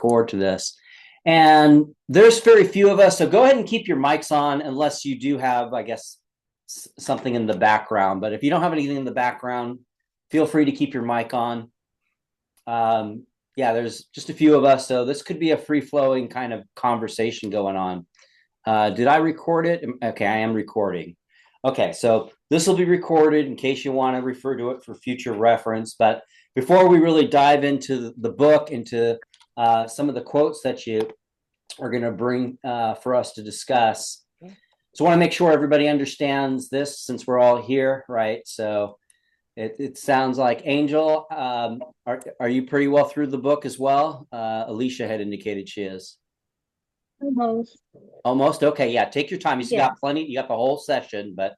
record to this. And there's very few of us, so go ahead and keep your mics on unless you do have, I guess, something in the background. But if you don't have anything in the background, feel free to keep your mic on. Yeah, there's just a few of us, so this could be a free-flowing kind of conversation going on. Did I record it? Okay, I am recording. Okay, so this will be recorded in case you want to refer to it for future reference. But before we really dive into the book, into some of the quotes that you are going to bring for us to discuss, so I want to make sure everybody understands this since we're all here, right? So it sounds like Angel, are you pretty well through the book as well? Alicia had indicated she is. Almost. Almost? Okay, yeah, take your time. You Yeah. got plenty, you got the whole session, but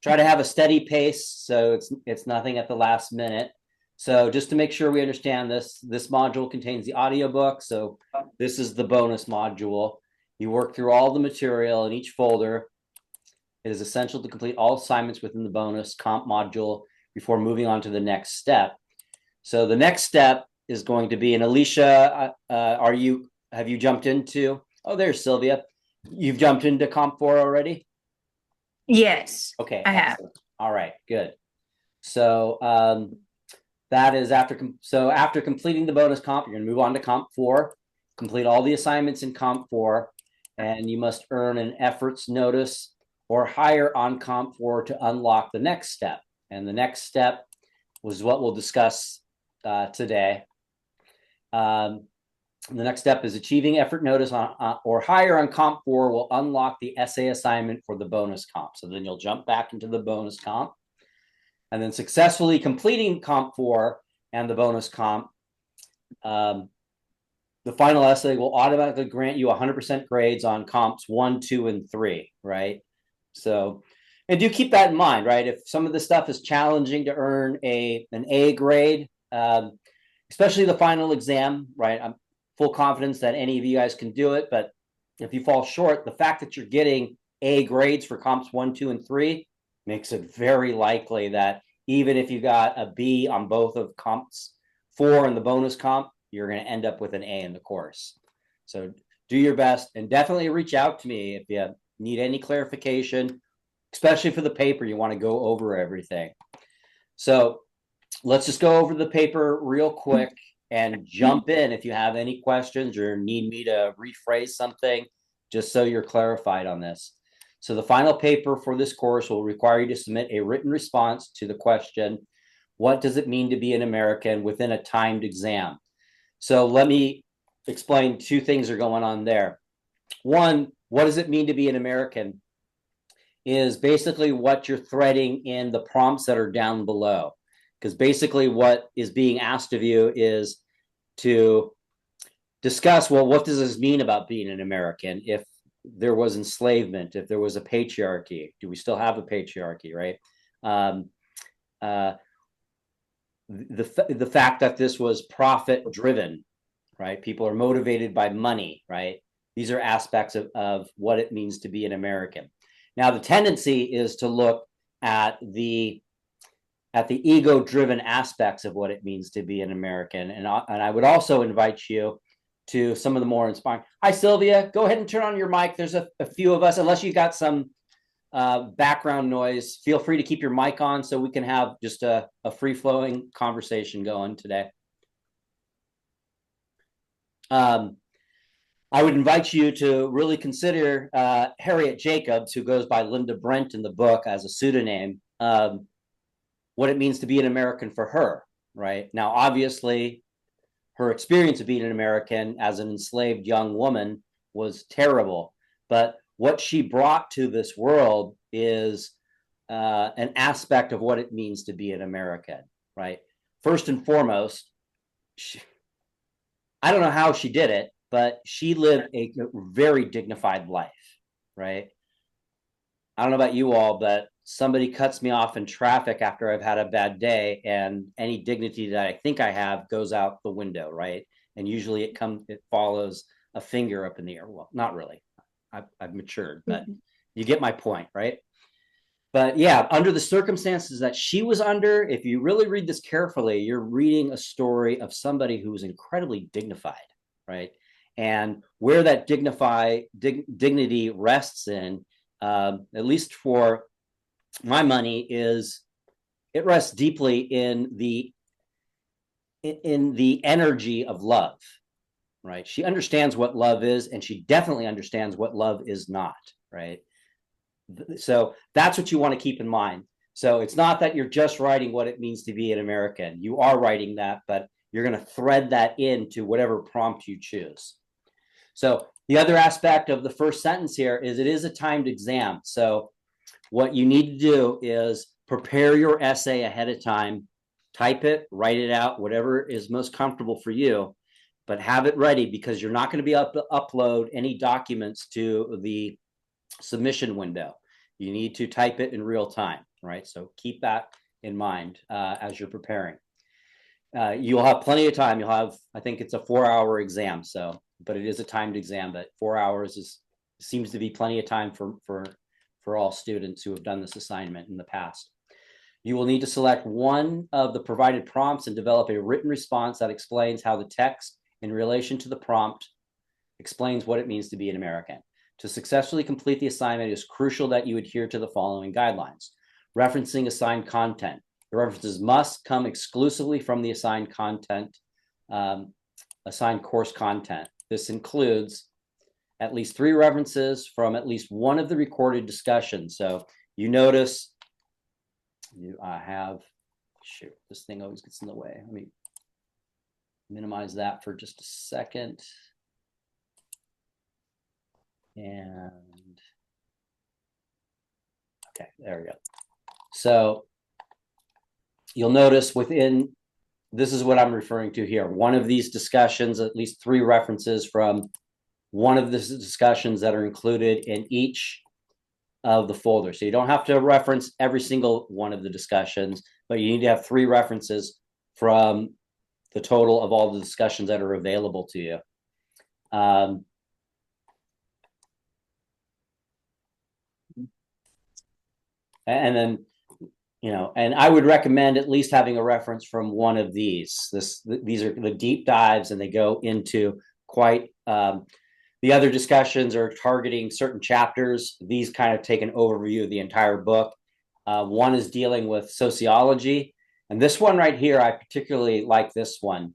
try to have a steady pace so it's nothing at the last minute. So just to make sure we understand this module contains the audiobook. So this is the bonus module. You work through all the material in each folder. It is essential to complete all assignments within the bonus comp module before moving on to the next step. So the next step is going to be, and Alicia, have you jumped into, oh, there's Sylvia. You've jumped into Comp 4 already? Yes, Okay, I have. excellent. All right, good. So that is after completing the bonus comp, you're going to move on to Comp 4, complete all the assignments in Comp 4, and you must earn an efforts notice or higher on Comp 4 to unlock the next step. And the next step was what we'll discuss today. The next step is achieving effort notice on or higher on Comp 4 will unlock the essay assignment for the bonus comp. So then you'll jump back into the bonus comp. And then successfully completing Comp 4 and the bonus comp, the final essay will automatically grant you 100% grades on Comps 1, 2, and 3, right? So, and do keep that in mind, right? If some of the stuff is challenging to earn an A grade, especially the final exam, right? I'm full confidence that any of you guys can do it, but if you fall short, the fact that you're getting A grades for Comps 1, 2, and 3 makes it very likely that even if you got a B on both of Comps 4 and the bonus comp, you're going to end up with an A in the course. So do your best and definitely reach out to me if you need any clarification, especially for the paper. You want to go over everything. So let's just go over the paper real quick and jump in if you have any questions or need me to rephrase something, just so you're clarified on this. So the final paper for this course will require you to submit a written response to the question, what does it mean to be an American within a timed exam? So let me explain two things are going on there. One, what does it mean to be an American is basically what you're threading in the prompts that are down below. Because basically what is being asked of you is to discuss, well, what does this mean about being an American? If there was enslavement, if there was a patriarchy, do we still have a patriarchy, right? The fact that this was profit driven, right? People are motivated by money, right? These are aspects of what it means to be an American. Now, the tendency is to look at the ego-driven aspects of what it means to be an American. And I would also invite you to some of the more inspiring. Hi, Sylvia. Go ahead and turn on your mic. There's a few of us, unless you got some background noise, feel free to keep your mic on so we can have just a free-flowing conversation going today. I would invite you to really consider Harriet Jacobs, who goes by Linda Brent in the book as a pseudonym, what it means to be an American for her, right? Now, obviously, her experience of being an American as an enslaved young woman was terrible, but what she brought to this world is an aspect of what it means to be an American, right? First and foremost, I don't know how she did it, but she lived a very dignified life, right? I don't know about you all, but somebody cuts me off in traffic after I've had a bad day, and any dignity that I think I have goes out the window, right? And usually it follows a finger up in the air. Well, not really. I've matured, but you get my point, right? But yeah, under the circumstances that she was under, if you really read this carefully, you're reading a story of somebody who was incredibly dignified, right? And where that dignity rests in, at least for my money, is it rests deeply in the energy of love, right? She understands what love is, and she definitely understands what love is not, right? So that's what you want to keep in mind. So it's not that you're just writing what it means to be an American. You are writing that, but you're going to thread that into whatever prompt you choose. So the other aspect of the first sentence here is it is a timed exam. So what you need to do is prepare your essay ahead of time, type it, write it out, whatever is most comfortable for you, but have it ready, because you're not going to be able to upload any documents to the submission window. You need to type it in real time, right? So keep that in mind as you're preparing. You'll have plenty of time. You'll have, I think it's a 4-hour exam, so, but it is a timed exam, but 4 hours seems to be plenty of time for all students who have done this assignment in the past. You will need to select one of the provided prompts and develop a written response that explains how the text in relation to the prompt explains what it means to be an American. To successfully complete the assignment, it is crucial that you adhere to the following guidelines. Referencing assigned content. The references must come exclusively from the assigned content, assigned course content. This includes at least 3 references from at least one of the recorded discussions. So you notice I have, shoot, this thing always gets in the way. Let me minimize that for just a second. And okay, there we go. So you'll notice within, this is what I'm referring to here. One of these discussions, at least 3 references from one of the discussions that are included in each of the folders. So you don't have to reference every single one of the discussions, but you need to have 3 references from the total of all the discussions that are available to you. And then, you know, and I would recommend at least having a reference from one of these. These are the deep dives, and they go into quite, the other discussions are targeting certain chapters. These kind of take an overview of the entire book. One is dealing with sociology, and this one right here, I particularly like this one.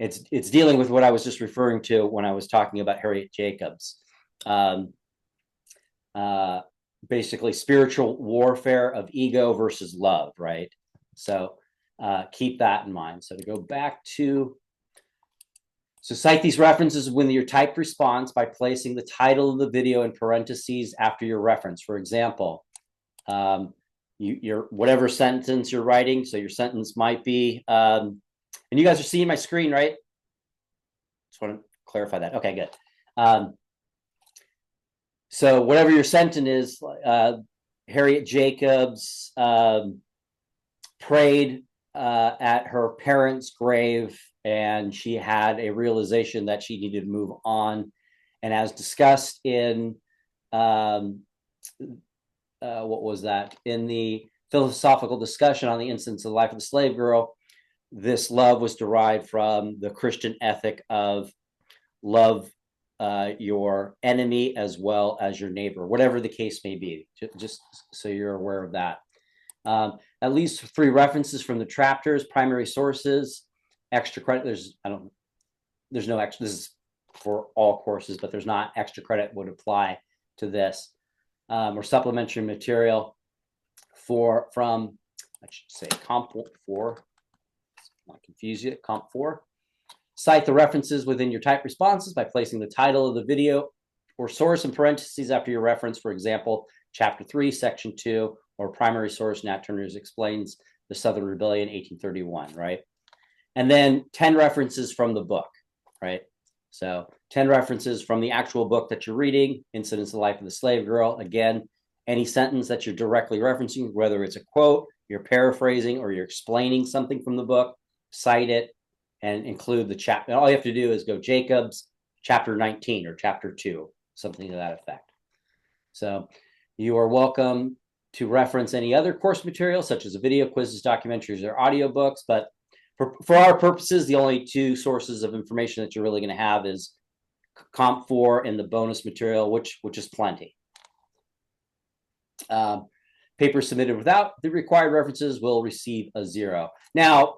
It's dealing with what I was just referring to when I was talking about Harriet Jacobs. Basically spiritual warfare of ego versus love, right? So keep that in mind. So to go back to, so cite these references when your typed response by placing the title of the video in parentheses after your reference. For example, your whatever sentence you're writing, so your sentence might be, and you guys are seeing my screen, right? Just want to clarify that. Okay, good. So whatever your sentence is, Harriet Jacobs prayed at her parents' grave, and she had a realization that she needed to move on. And as discussed in, what was that? In the philosophical discussion on the instance of the life of the slave girl, this love was derived from the Christian ethic of love your enemy as well as your neighbor, whatever the case may be, just so you're aware of that. At least 3 references from the chapters, primary sources, extra credit. There's no extra, this is for all courses, but there's not extra credit would apply to this, or supplementary material from, I should say, Comp 4, not confuse you, Comp 4. Cite the references within your typed responses by placing the title of the video or source in parentheses after your reference. For example, chapter 3, section 2, or primary source, Nat Turner's explains the Southern Rebellion, 1831, right? And then 10 references from the book, right? So 10 references from the actual book that you're reading, Incidents of the Life of the Slave Girl. Again, any sentence that you're directly referencing, whether it's a quote, you're paraphrasing, or you're explaining something from the book, cite it and include the chapter. All you have to do is go Jacobs, chapter 19 or chapter 2, something to that effect. So you are welcome to reference any other course material, such as video quizzes, documentaries, or audiobooks, but For our purposes, the only two sources of information that you're really going to have is Comp 4 and the bonus material, which is plenty. Papers submitted without the required references will receive a 0. Now,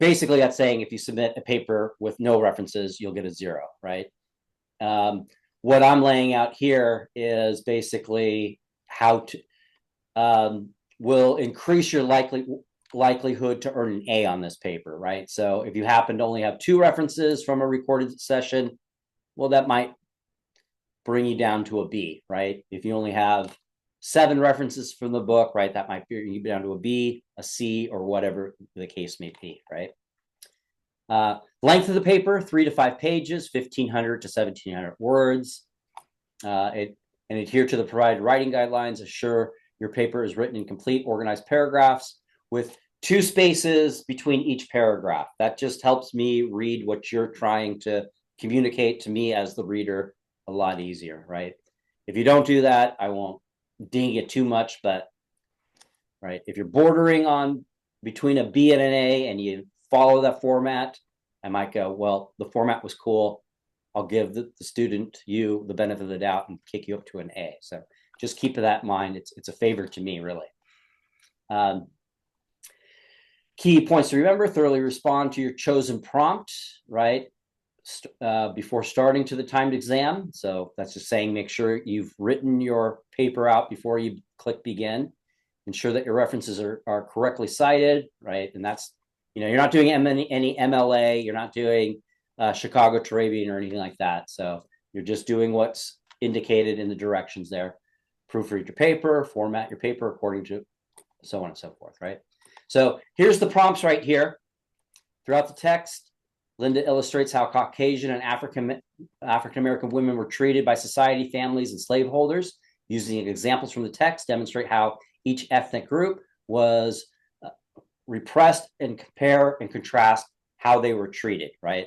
basically that's saying if you submit a paper with no references, you'll get a 0, right? What I'm laying out here is basically how to will increase your likelihood to earn an A on this paper, right? So if you happen to only have 2 references from a recorded session, well, that might bring you down to a B, right? If you only have 7 references from the book, right, that might bring you down to a B, a C, or whatever the case may be, right? Length of the paper, 3 to 5 pages, 1,500 to 1,700 words. And adhere to the provided writing guidelines. Assure your paper is written in complete, organized paragraphs with 2 spaces between each paragraph. That just helps me read what you're trying to communicate to me as the reader a lot easier, right? If you don't do that, I won't ding it too much, but right, if you're bordering on between a B and an A and you follow that format, I might go, well, the format was cool. I'll give the student, you, the benefit of the doubt and kick you up to an A. So just keep that in mind. It's a favor to me, really. Key points to remember: thoroughly respond to your chosen prompt, right? Before starting to the timed exam. So that's just saying make sure you've written your paper out before you click begin. Ensure that your references are correctly cited, right? And that's, you're not doing any MLA, you're not doing Chicago Turabian or anything like that. So you're just doing what's indicated in the directions there. Proofread your paper, format your paper according to so on and so forth, right? So here's the prompts right here. Throughout the text, Linda illustrates how Caucasian and African-American women were treated by society, families, and slaveholders. Using examples from the text, demonstrate how each ethnic group was repressed, and compare and contrast how they were treated, right?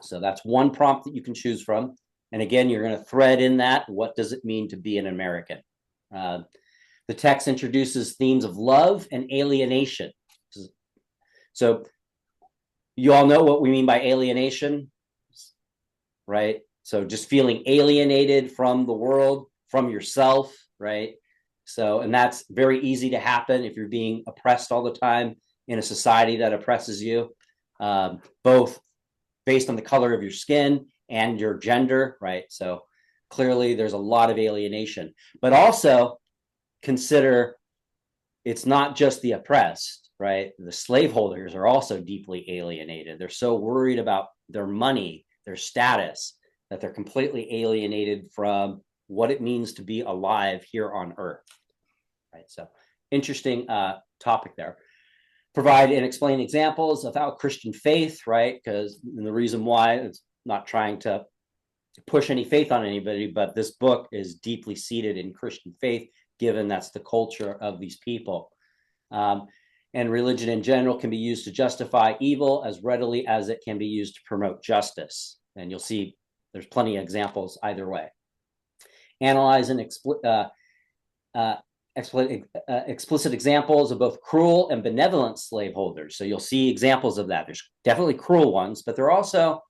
So that's one prompt that you can choose from. And again, you're going to thread in that, what does it mean to be an American? The text introduces themes of love and alienation. So you all know what we mean by alienation, right? So just feeling alienated from the world, from yourself, right? So, and that's very easy to happen if you're being oppressed all the time in a society that oppresses you, both based on the color of your skin and your gender, right? So clearly there's a lot of alienation, but also consider it's not just the oppressed, right? The slaveholders are also deeply alienated. They're so worried about their money, their status, that they're completely alienated from what it means to be alive here on Earth, right? So interesting topic there. Provide and explain examples of how Christian faith, right? Because the reason why, it's not trying to push any faith on anybody, but this book is deeply seated in Christian faith, given that's the culture of these people. And religion in general can be used to justify evil as readily as it can be used to promote justice. And you'll see there's plenty of examples either way. Analyze and explicit examples of both cruel and benevolent slaveholders. So you'll see examples of that. There's definitely cruel ones, but they're also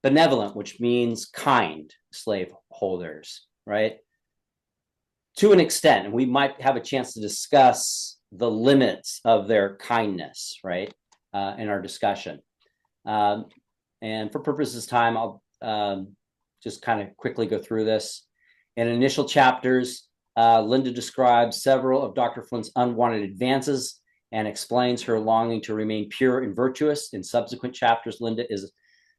benevolent, which means kind slaveholders, right? To an extent, and we might have a chance to discuss the limits of their kindness, right, in our discussion. And for purposes of time, I'll just kind of quickly go through this. In initial chapters, Linda describes several of Dr. Flint's unwanted advances and explains her longing to remain pure and virtuous. In subsequent chapters, Linda is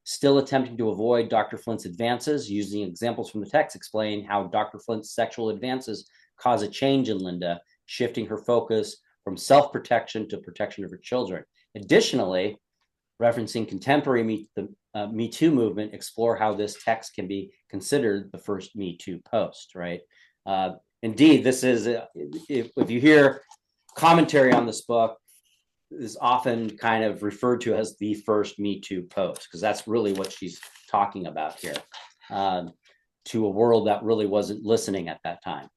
still attempting to avoid Dr. Flint's advances, using examples from the text, explain how Dr. Flint's sexual advances cause a change in Linda, shifting her focus from self-protection to protection of her children. Additionally, referencing contemporary Me Too movement, explore how this text can be considered the first Me Too post, right? Indeed, this is, if you hear commentary on this book, is often kind of referred to as the first Me Too post, because that's really what she's talking about here, to a world that really wasn't listening at that time.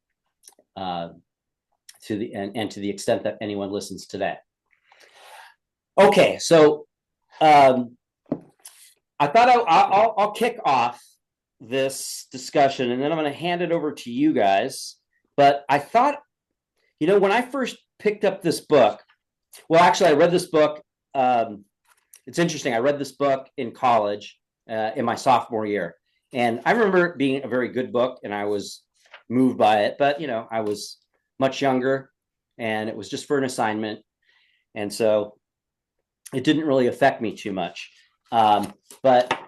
and to the extent that anyone listens today. Okay, so um, I thought I'll kick off this discussion, and then I'm going to hand it over to you guys. But I thought, when I first picked up this book, well, actually, I read this book. It's interesting. I read this book in college in my sophomore year, and I remember it being a very good book, and I was moved by it. But I was much younger, and it was just for an assignment, and so it didn't really affect me too much. But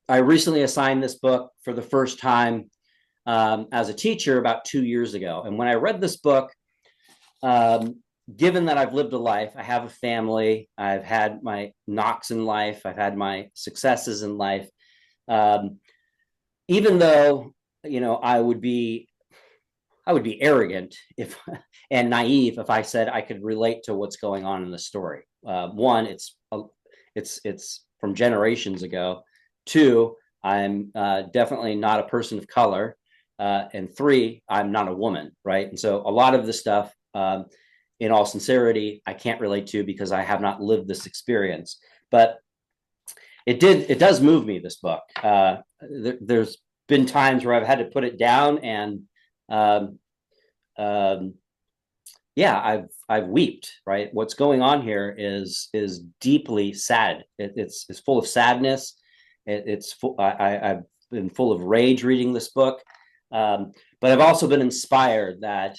I recently assigned this book for the first time as a teacher about 2 years ago. And when I read this book, given that I've lived a life, I have a family, I've had my knocks in life, I've had my successes in life. Even though, I would be arrogant and naive if I said I could relate to what's going on in the story. One, it's from generations ago. Two, I'm definitely not a person of color. And three, I'm not a woman, right? And so a lot of the stuff, in all sincerity, I can't relate to because I have not lived this experience. But it does move me, this book. There's been times where I've had to put it down, and yeah, I've wept, right? What's going on here is deeply sad. It's full of sadness. I've been full of rage reading this book, but I've also been inspired that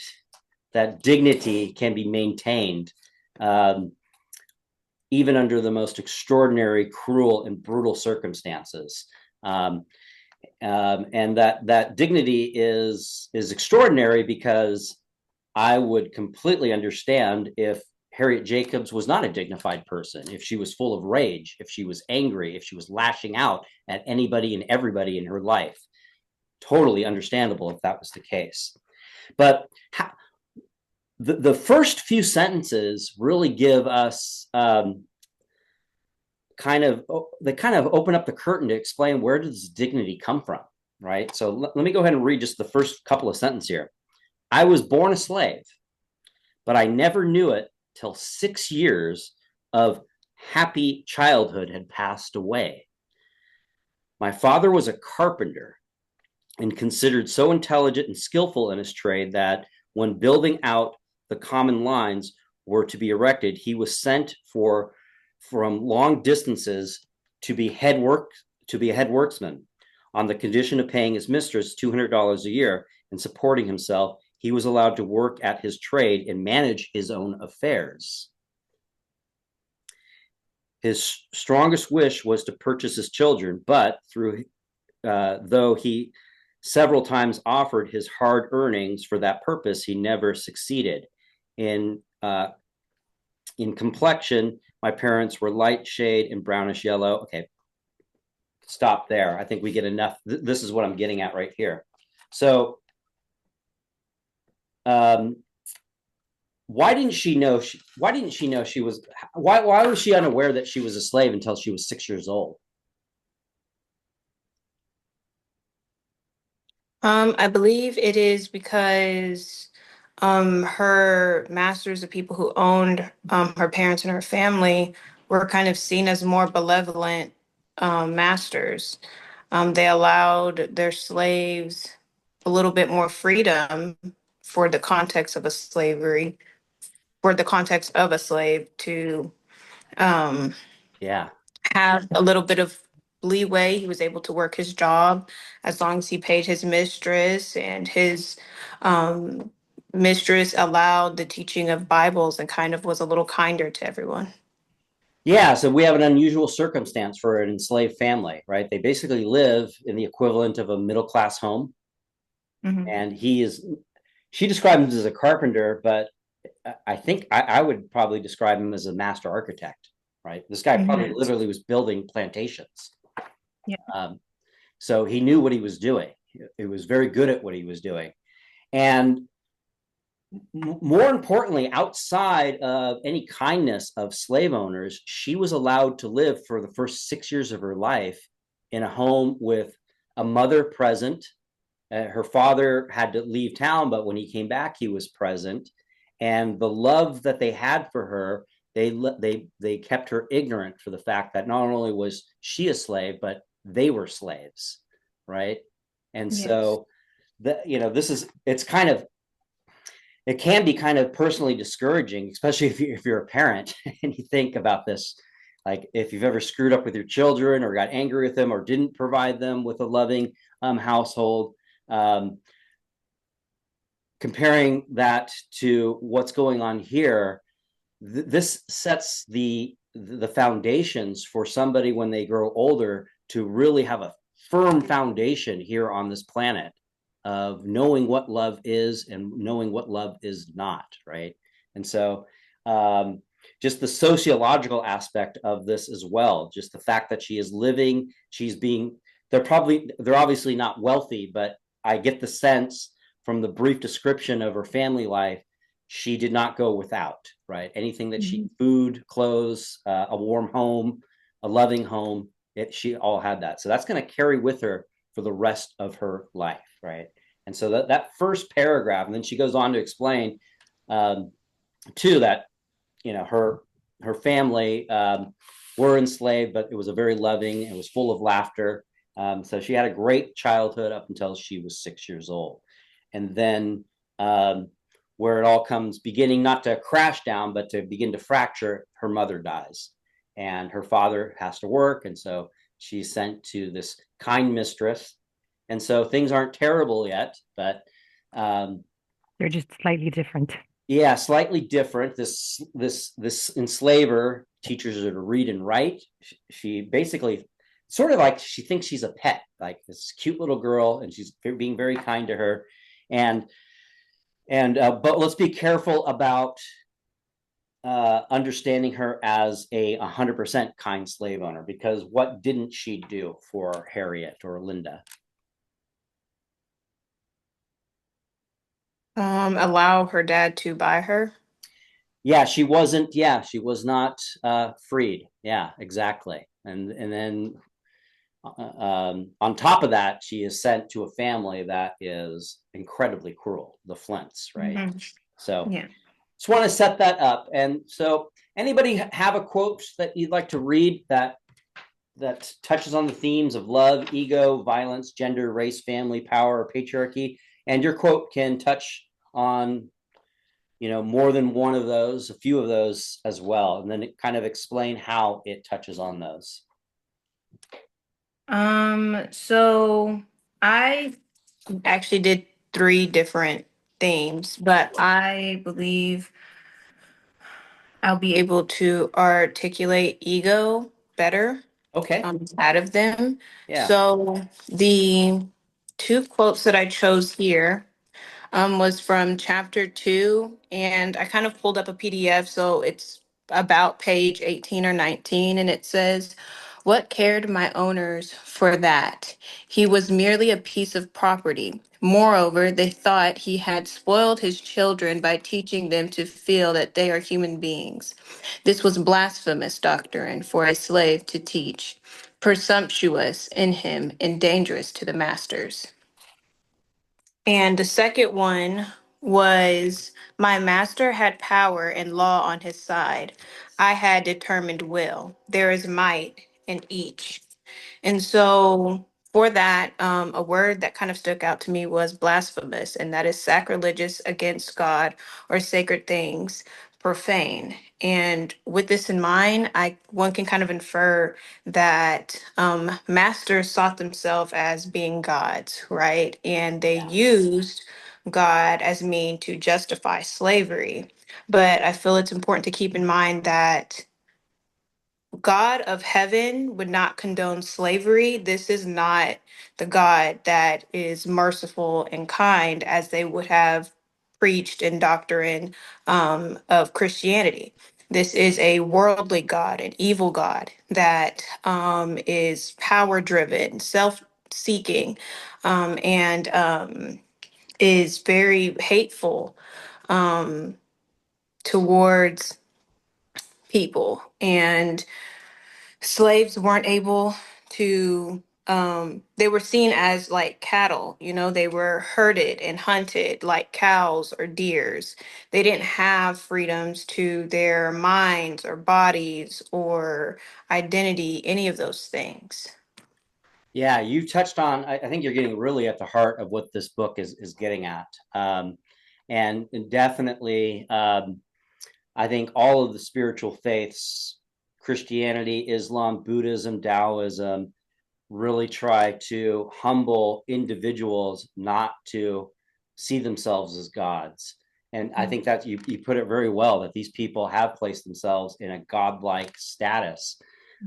dignity can be maintained even under the most extraordinary, cruel, and brutal circumstances. And that dignity is extraordinary because I would completely understand if Harriet Jacobs was not a dignified person, if she was full of rage, if she was angry, if she was lashing out at anybody and everybody in her life. Totally understandable if that was the case. But the first few sentences really give us kind of open up the curtain to explain where does dignity come from, right? So let me go ahead and read just the first couple of sentences here. I was born a slave, but I never knew it till 6 years of happy childhood had passed away. My father was a carpenter and considered so intelligent and skillful in his trade that when building out the common lines were to be erected, he was sent from long distances to be a head worksman on the condition of paying his mistress $200 a year and supporting himself. He was allowed to work at his trade and manage his own affairs. His strongest wish was to purchase his children, but though he several times offered his hard earnings for that purpose, he never succeeded. In complexion, my parents were light shade and brownish yellow. Okay, stop there. I think we get enough. This is what I'm getting at right here. So, why didn't she know she was? Why was she unaware that she was a slave until she was 6 years old? I believe it is because her masters, the people who owned her parents and her family, were kind of seen as more benevolent masters. They allowed their slaves a little bit more freedom for the context of a slavery, for the context of a slave to um, Yeah. have a little bit of leeway. He was able to work his job as long as he paid his mistress, and his um, mistress allowed the teaching of Bibles and kind of was a little kinder to everyone. Yeah, so we have an unusual circumstance for an enslaved family, right? They basically live in the equivalent of a middle-class home. Mhm. And she described him as a carpenter, but I think I would probably describe him as a master architect, right? This guy probably Mhm. literally was building plantations. Yeah. So he knew what he was doing. He was very good at what he was doing. And more importantly, outside of any kindness of slave owners, she was allowed to live for the first 6 years of her life in a home with a mother present Her father had to leave town, but when he came back, he was present. And the love that they had for her, they kept her ignorant for the fact that not only was she a slave, but they were slaves, right? And Yes. so that, this is, it's kind of, it can be kind of personally discouraging, especially if you're a parent and you think about this. Like if you've ever screwed up with your children or got angry with them or didn't provide them with a loving household, um, comparing that to what's going on here, this sets the foundations for somebody when they grow older to really have a firm foundation here on this planet of knowing what love is and knowing what love is not, right? And so just the sociological aspect of this as well, just the fact that she is living, she's being, they're obviously not wealthy, but I get the sense from the brief description of her family life, she did not go without, right? Anything that she, Mhm. food, clothes, a warm home, a loving home, she all had that. So that's going to carry with her for the rest of her life, right? And so that first paragraph, and then she goes on to explain too that her family were enslaved, but it was a very loving. It was full of laughter. So she had a great childhood up until she was 6 years old, and then where it all comes beginning not to crash down, but to begin to fracture, her mother dies, and her father has to work, and so she's sent to this kind mistress, and so things aren't terrible yet, but um, They're just slightly different. yeah, slightly different. This enslaver teaches her to read and write. She basically sort of like she thinks she's a pet, like this cute little girl, and she's being very kind to her. And but let's be careful about understanding her as a 100% kind slave owner, because what didn't she do for Harriet or Linda? Allow her dad to buy her. Yeah, she wasn't. Yeah, she was not freed. Yeah, exactly. And then on top of that, she is sent to a family that is incredibly cruel, the Flints, right? Mhm. So Yeah. just want to set that up. And so, anybody have a quote that you'd like to read that touches on the themes of love, ego, violence, gender, race, family, power, or patriarchy? And your quote can touch on more than one of those, a few of those as well, and then it kind of explain how it touches on those. So I actually did three different themes, but I believe I'll be able to articulate ego better Okay. out of them. Yeah. So the two quotes that I chose here was from chapter 2, and I kind of pulled up a PDF, so it's about page 18 or 19, and it says, "What cared my owners for that? He was merely a piece of property. Moreover, they thought he had spoiled his children by teaching them to feel that they are human beings. This was blasphemous doctrine for a slave to teach, presumptuous in him and dangerous to the masters." And the second one was, "My master had power and law on his side. I had determined will. There is might in each." And so for that, a word that kind of stuck out to me was blasphemous, and that is sacrilegious against God or sacred things, profane. And with this in mind, one can kind of infer that masters sought themselves as being gods, right? And they Yeah. used God as mean to justify slavery. But I feel it's important to keep in mind that God of heaven would not condone slavery. This is not the God that is merciful and kind as they would have preached in doctrine of Christianity. This is a worldly God, an evil God that is power driven, self seeking, and is very hateful um, towards people. And slaves weren't able to they were seen as like cattle, they were herded and hunted like cows or deers. They didn't have freedoms to their minds or bodies or identity, any of those things. Yeah, you touched on, I think you're getting really at the heart of what this book is getting at. And definitely, I think all of the spiritual faiths, Christianity, Islam, Buddhism, Taoism, really try to humble individuals not to see themselves as gods. And I think that you put it very well, that these people have placed themselves in a godlike status.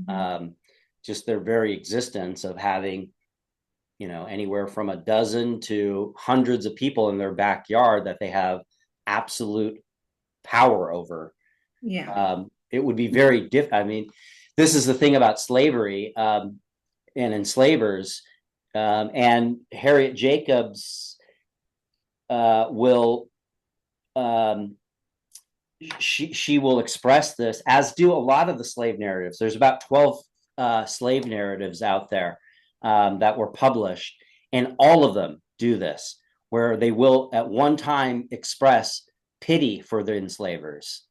Mhm. Just their very existence of having, anywhere from a dozen to hundreds of people in their backyard that they have absolute power over. Yeah. It would be very I mean, this is the thing about slavery, and enslavers. And Harriet Jacobs will she will express this, as do a lot of the slave narratives. There's about 12 slave narratives out there that were published, and all of them do this, where they will at one time express pity for the enslavers,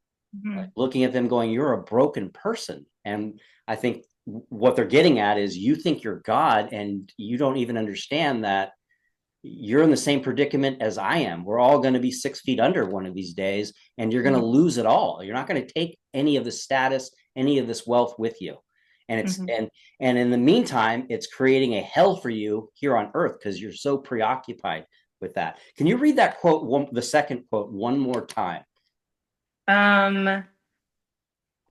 like Mhm. looking at them going, you're a broken person. And I think what they're getting at is, you think you're God and you don't even understand that you're in the same predicament as I am. We're all going to be 6 feet under one of these days, and you're going to lose it all. You're not going to take any of the status, any of this wealth with you. And it's Mhm. and in the meantime, it's creating a hell for you here on earth because you're so preoccupied with that. Can you read that quote, the second quote, one more time? Um,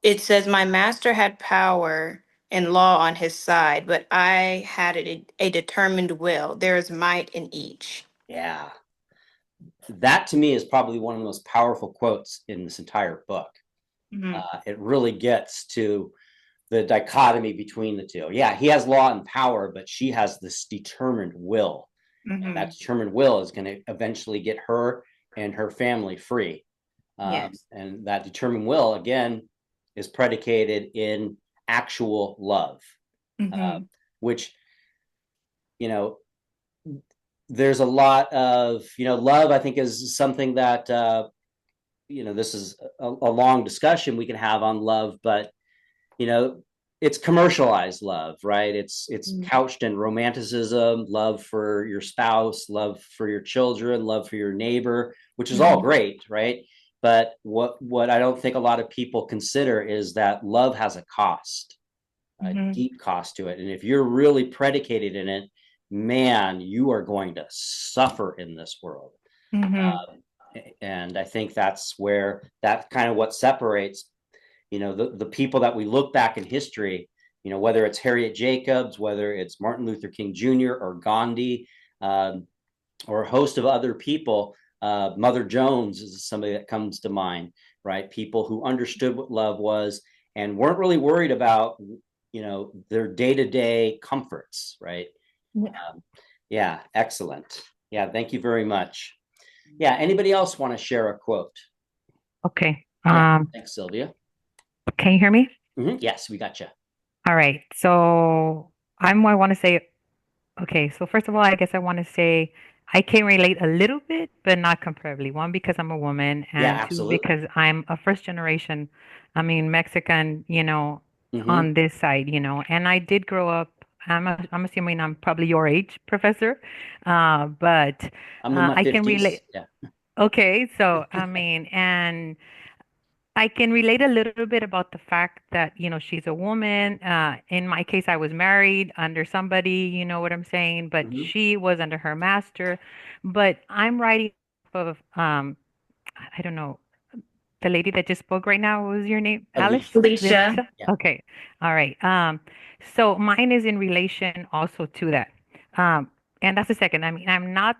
it says, "My master had power and law on his side, but I had a determined will. There is might in each." Yeah. That to me is probably one of the most powerful quotes in this entire book. Mhm. It really gets to the dichotomy between the two. Yeah, he has law and power, but she has this determined will. And that Mhm. determined will is going to eventually get her and her family free. Yes. And that determined will, again, is predicated in actual love, uh, Mhm. which, you know, there's a lot of, love, I think, is something that, this is a long discussion we can have on love, but you know it's commercialized love, right? It's Mhm. couched in romanticism, love for your spouse, love for your children, love for your neighbor, which is all Mhm. great, right? But what I don't think a lot of people consider is that love has a cost, a Mhm. deep cost to it. And if you're really predicated in it, man, you are going to suffer in this world. Mhm. um, and I think that's where that kind of what separates, the people that we look back in history, whether it's Harriet Jacobs, whether it's Martin Luther King Jr. or Gandhi, um, or a host of other people. Mother Jones is somebody that comes to mind, right? People who understood what love was and weren't really worried about, their day-to-day comforts, right? Yeah. Yeah, excellent. Yeah, thank you very much. Yeah, anybody else want to share a quote? Okay. Yeah, thanks, Sylvia. Can you hear me? Yes, we got you. All right. So I want to say, okay. So first of all, I guess I want to say I can relate a little bit, but not comparably. One, because I'm a woman, Yeah, and two, absolutely. because I'm a first generation, I mean, Mexican, Hmm. on this side, and I did grow up. I'm assuming I'm probably your age, Professor, but I'm in my I can 50s. relate. Yeah. Okay, so I mean, and I can relate a little bit about the fact that, she's a woman. In my case, I was married under somebody, you know what I'm saying? But Hmm. she was under her master. But I'm writing off of, I don't know, the lady that just spoke right now. What was your name? Alice? Alicia. Alicia. Lisa? Yeah. Okay. All right. So mine is in relation also to that. And that's the second. I mean, I'm not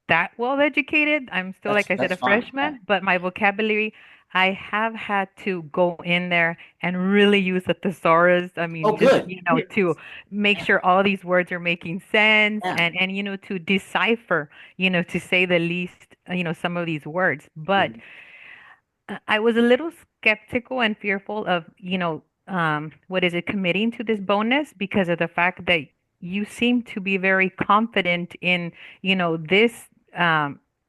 that well educated. I'm still, like I said, That's a fine. Yeah. freshman, but my vocabulary, I have had to go in there and really use a thesaurus. I Oh, mean, just, good. to make Yeah. sure all these words are making sense, Yeah. and to decipher, to say the least, some of these words. But Mhm. I was a little skeptical and fearful of, what is it, committing to this bonus because of the fact that you seem to be very confident in, this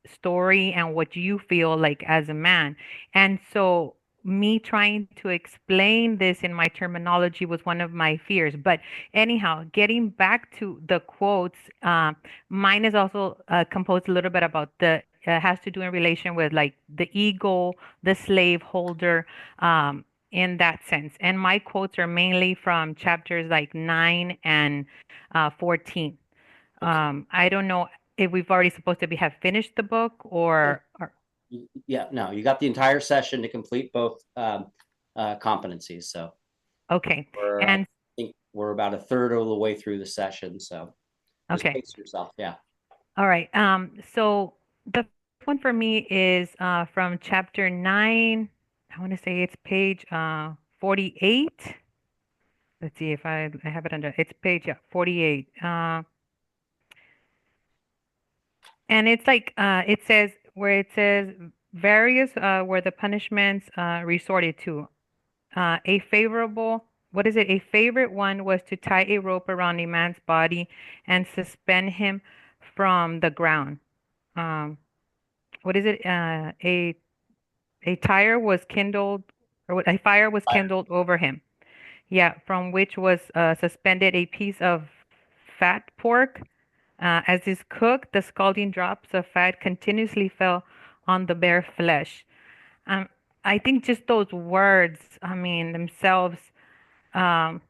story and what you feel like as a man. And so me trying to explain this in my terminology was one of my fears. But anyhow, getting back to the quotes, mine is also composed a little bit about has to do in relation with like the ego, the slave holder, in that sense. And my quotes are mainly from chapters like 9 and 14. Okay. I don't know if we've already supposed to have finished the book or Yeah, no, you got the entire session to complete both competencies. So okay. I And think we're about a third of the way through the session. So just okay. pace yourself. Yeah. All right. So the first one for me is from chapter 9. I want to say it's page 48. Let's see if I have it under. It's page 48. And it's like it says where it says various were the punishments resorted to. A favorable, what is it? A favorite one was to tie a rope around a man's body and suspend him from the ground. Um, what is it? A tire was kindled, or a fire was kindled over him. Yeah, from which was suspended a piece of fat pork. As is cooked, the scalding drops of fat continuously fell on the bare flesh. Um, I think just those words, I mean, themselves, um,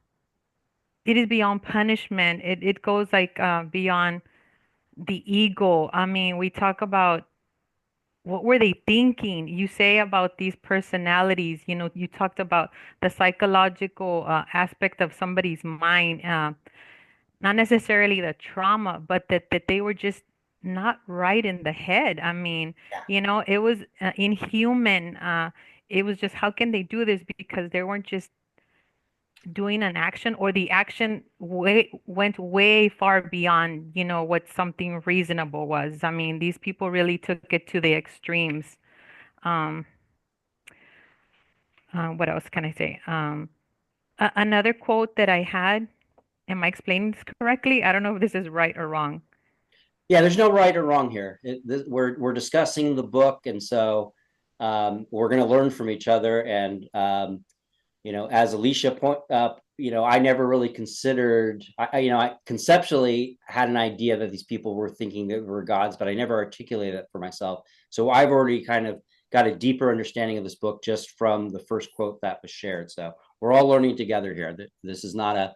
it is beyond punishment. It goes like beyond the ego. I mean, we talk about what were they thinking? You say about these personalities, you talked about the psychological aspect of somebody's mind. Not necessarily the trauma, but that they were just not right in the head. I mean, it was inhuman. It was just, how can they do this? Because they weren't just doing an action, or the action went way far beyond, what something reasonable was. I mean, these people really took it to the extremes. Um, what else can I say? Another quote that I had, am I explaining this correctly? I don't know if this is right or wrong. Yeah, there's no right or wrong here. We're discussing the book, and so we're going to learn from each other. And as Alicia point up, I never really considered. I conceptually had an idea that these people were thinking that were gods, but I never articulated it for myself. So I've already kind of got a deeper understanding of this book just from the first quote that was shared. So we're all learning together here. This is not a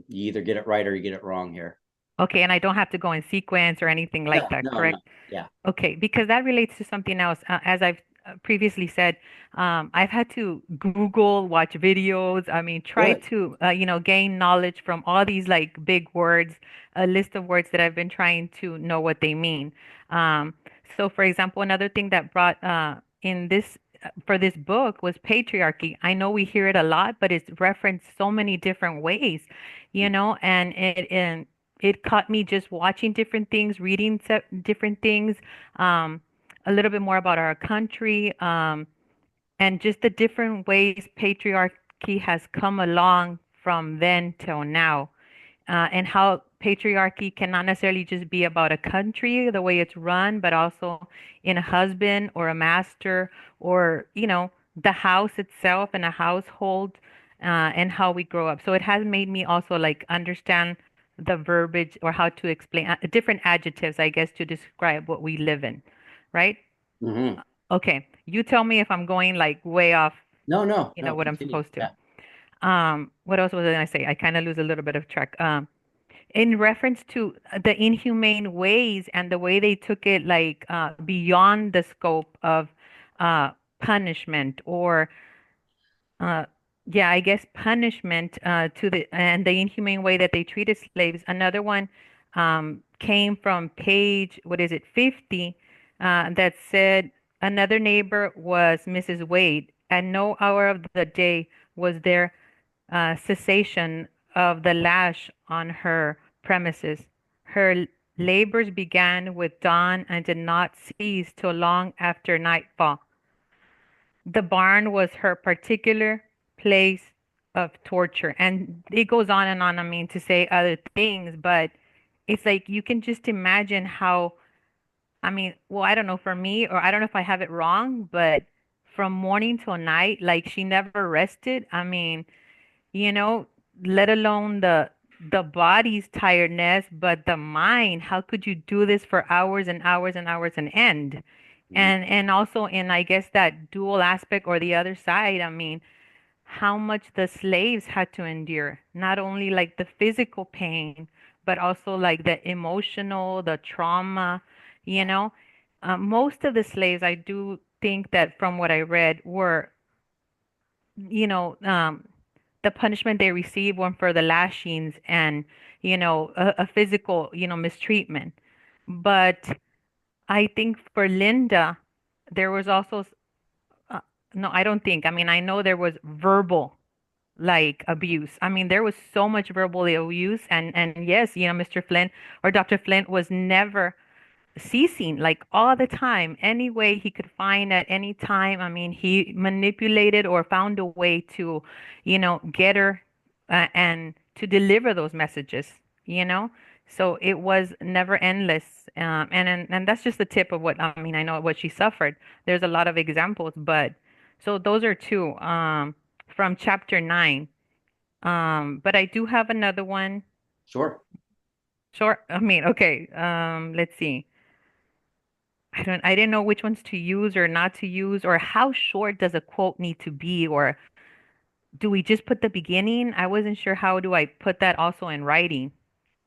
you either get it right or you get it wrong here. Okay, and I don't have to go in sequence or anything like No, that, no, no. correct? Yeah. Okay, because that relates to something else. As I've previously said, I've had to Google, watch videos. I mean, try Good. to, gain knowledge from all these like big words, a list of words that I've been trying to know what they mean. Um, so, for example, another thing that brought in this for this book was patriarchy. I know we hear it a lot, but it's referenced so many different ways, and it caught me just watching different things, reading different things, um, a little bit more about our country, and just the different ways patriarchy has come along from then till now, and how patriarchy cannot necessarily just be about a country, the way it's run, but also in a husband or a master, or, the house itself and a household, and how we grow up. So it has made me also like understand the verbiage, or how to explain different adjectives, I guess, to describe what we live in, right? Hmm. Okay, you tell me if I'm going like way off, No, no, no. what I'm Continue. supposed to. Yeah. What else was I gonna say? I kind of lose a little bit of track. In reference to the inhumane ways and the way they took it like beyond the scope of uh, punishment, or uh, yeah, I guess punishment, to the and the inhumane way that they treated slaves. Another one came from page, what is it, 50, that said another neighbor was Mrs. Wade. At no hour of the day was there cessation of the lash on her premises. Her labors began with dawn and did not cease till long after nightfall. The barn was her particular place of torture. And it goes on and on, I mean, to say other things, but it's like you can just imagine how, I mean, well, I don't know for me, or I don't know if I have it wrong, but from morning till night, like she never rested. I mean, you know, let alone the body's tiredness, but the mind, how could you do this for hours and hours and hours and end? And also in, I guess, that dual aspect or the other side, I mean, how much the slaves had to endure, not only like the physical pain, but also like the emotional, the trauma, you know. Most of the slaves, I do think that from what I read, were, you know, the punishment they received were for the lashings and, you know, a physical, you know, mistreatment. But I think for Linda, there was also, uh, no, I don't think. I mean, I know there was verbal like abuse. I mean, there was so much verbal abuse, and yes, you know, Mr. Flint or Dr. Flint was never ceasing, like all the time, any way he could find at any time. I mean, he manipulated or found a way to, you know, get her and to deliver those messages, you know. So it was never endless. And that's just the tip of what, I mean, I know what she suffered. There's a lot of examples, but so those are two from chapter 9. But I do have another one. Sure. Short. I mean, okay. Let's see. I didn't know which ones to use or not to use, or how short does a quote need to be, or do we just put the beginning? I wasn't sure how do I put that also in writing.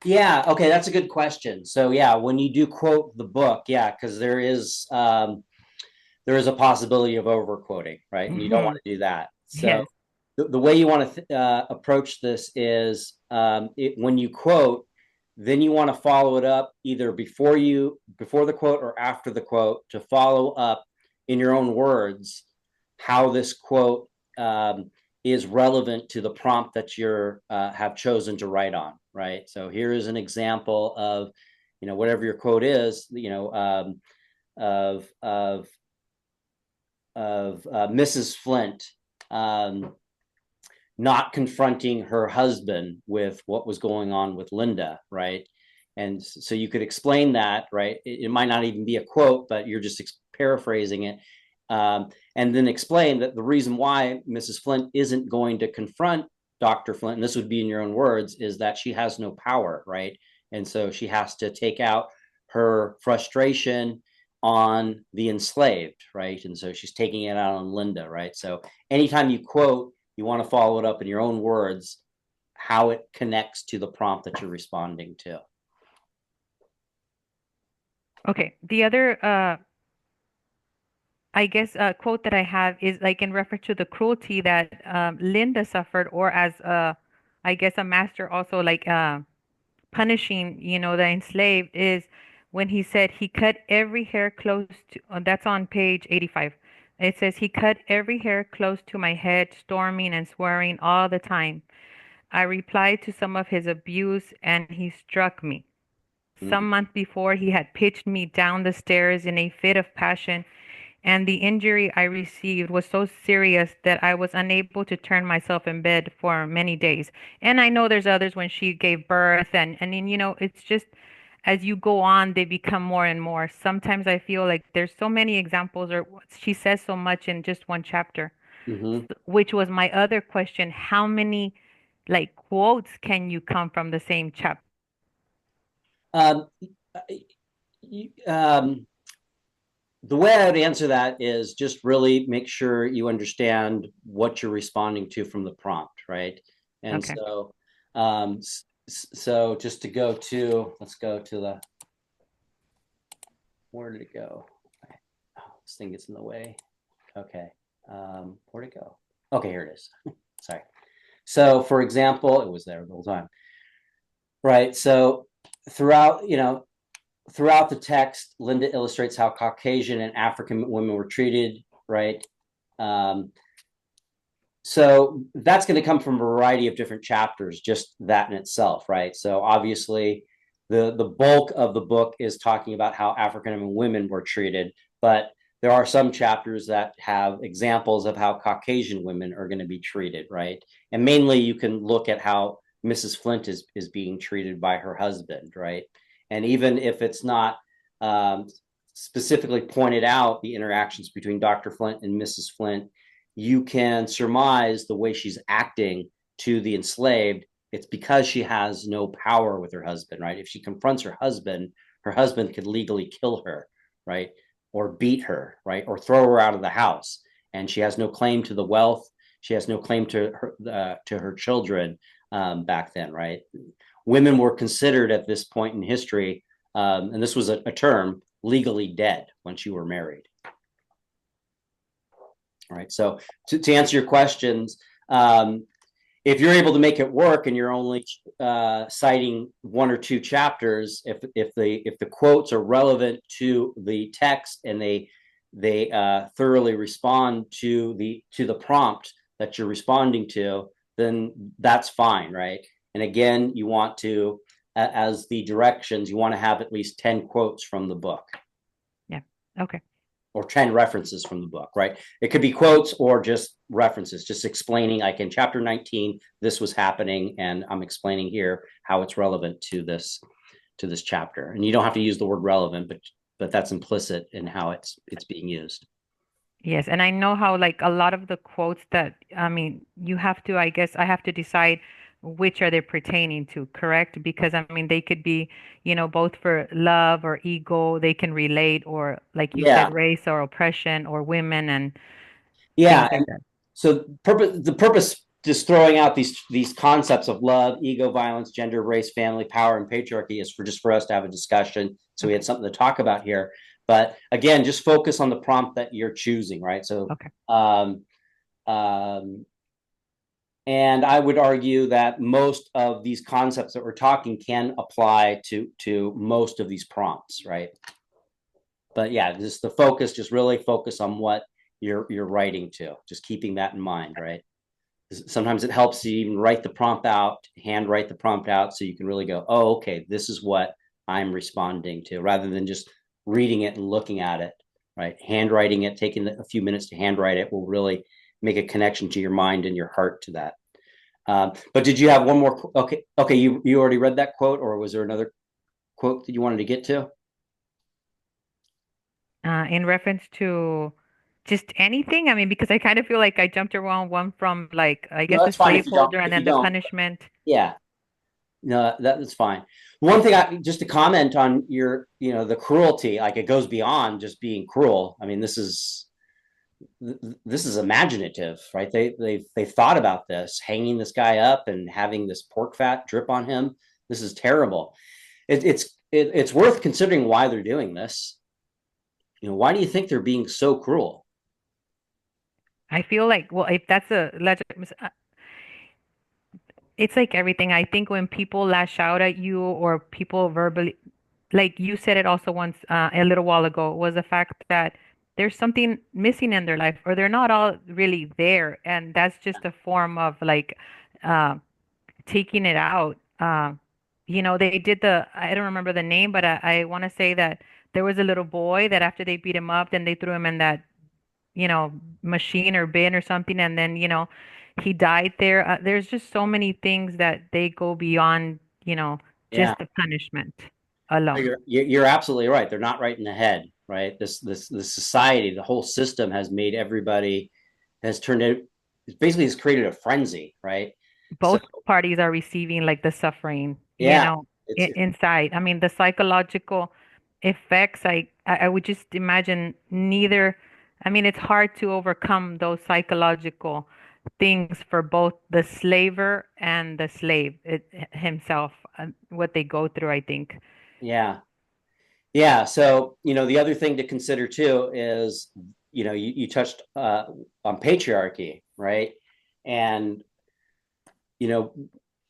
Yeah, okay, that's a good question. So yeah, when you do quote the book, yeah, because there is a possibility of over quoting, right? And you don't want Hmm. to do that. So Yes. the way you want to approach this is when you quote, then you want to follow it up either before the quote or after the quote to follow up in your own words how this quote is relevant to the prompt that you're have chosen to write on, right? So here is an example of, you know, whatever your quote is, you know, of Mrs. Flint not confronting her husband with what was going on with Linda, right? And so you could explain that, right? It might not even be a quote, but you're just paraphrasing it. And then explain that the reason why Mrs. Flint isn't going to confront Dr. Flint, and this would be in your own words, is that she has no power, right? And so she has to take out her frustration on the enslaved, right? And so she's taking it out on Linda, right? So anytime you quote, you want to follow it up in your own words, how it connects to the prompt that you're responding to. Okay. The other, I guess, quote that I have is like in reference to the cruelty that Linda suffered, or as I guess a master also like punishing, you know, the enslaved, is when he said he cut every hair close to, that's on page 85. It says he cut every hair close to my head, storming and swearing all the time. I replied to some of his abuse and he struck me. Mm-hmm. Some month before, he had pitched me down the stairs in a fit of passion, and the injury I received was so serious that I was unable to turn myself in bed for many days. And I know there's others when she gave birth, and then, you know, it's just as you go on, they become more and more. Sometimes I feel like there's so many examples, or she says so much in just one chapter, Mm-hmm. which was my other question. How many like quotes can you come from the same chapter? Um, um, the way I would answer that is just really make sure you understand what you're responding to from the prompt, right? And Okay. so, um, so just to go to, let's go to the, where did it go? Oh, this thing gets in the way. Okay. Where'd it go? Okay, here it is. Sorry. So, for example, it was there the whole time, right? So, throughout, you know, throughout the text, Linda illustrates how Caucasian and African women were treated, right? Um, so that's going to come from a variety of different chapters, just that in itself, right? So obviously, the bulk of the book is talking about how African women were treated, but there are some chapters that have examples of how Caucasian women are going to be treated, right? And mainly you can look at how Mrs. Flint is being treated by her husband, right? And even if it's not specifically pointed out, the interactions between Dr. Flint and Mrs. Flint, you can surmise the way she's acting to the enslaved. It's because she has no power with her husband, right? If she confronts her husband could legally kill her, right? Or beat her, right? Or throw her out of the house. And she has no claim to the wealth. She has no claim to her children back then, right? Women were considered at this point in history, and this was a term, legally dead once you were married. All right. So to answer your questions, if you're able to make it work and you're only citing one or two chapters, if the quotes are relevant to the text and they thoroughly respond to the prompt that you're responding to, then that's fine, right? And again, you want to, as the directions, you want to have at least 10 quotes from the book. Yeah. Okay. Or 10 references from the book, right? It could be quotes or just references, just explaining, like in chapter 19, this was happening, and I'm explaining here how it's relevant to this chapter. And you don't have to use the word relevant, but that's implicit in how it's being used. Yes, and I know how like a lot of the quotes that, I mean, you have to, I guess I have to decide which are they pertaining to, correct? Because I mean, they could be, both for love or ego, they can relate, or like you Yeah, said, race or oppression or women and yeah. things like that. So the purpose just throwing out these concepts of love, ego, violence, gender, race, family, power, and patriarchy is for us to have a discussion. So we had something to talk about here. But again, just focus on the prompt that you're choosing, right? So, Okay. And I would argue that most of these concepts that we're talking can apply to most of these prompts, right? But yeah, just the focus, just really focus on what you're writing to, just keeping that in mind, right? Sometimes it helps you even write the prompt out, hand write the prompt out, so you can really go, oh, okay, this is what I'm responding to, rather than just reading it and looking at it, right? Handwriting it, taking a few minutes to handwrite it will really make a connection to your mind and your heart to that. But did you have one more? Okay, you already read that quote, or was there another quote that you wanted to get to? In reference to just anything, I mean, because I kind of feel like I jumped around one from like, I No, guess the that's fine if you don't. slaveholder and If you then the don't, punishment. yeah, no, that's fine. One thing, just to comment on the cruelty, like it goes beyond just being cruel. I mean, this is imaginative, right? They thought about this, hanging this guy up and having this pork fat drip on him. This is terrible. It's worth considering why they're doing this. Why do you think they're being so cruel? I feel like, well, if that's a legend, it's like everything. I think when people lash out at you or people verbally, like you said it also once a little while ago, was the fact that there's something missing in their life or they're not all really there. And that's just a form of like uh, taking it out. They did I don't remember the name, but I want to say that there was a little boy that after they beat him up, then they threw him in that, machine or bin or something. And then, he died there. There's just so many things that they go beyond, Yeah, just the punishment alone. you're absolutely right. They're not right in the head, right? This society, the whole system has made everybody has turned it basically has created a frenzy, right? So Both parties are receiving like the suffering, yeah, it's inside. I mean, the psychological effects, I would just imagine neither. I mean, it's hard to overcome those psychological things for both the slaver and the slave himself, what they go through, I think. yeah. Yeah. So, the other thing to consider too is, you touched on patriarchy, right? And, you know,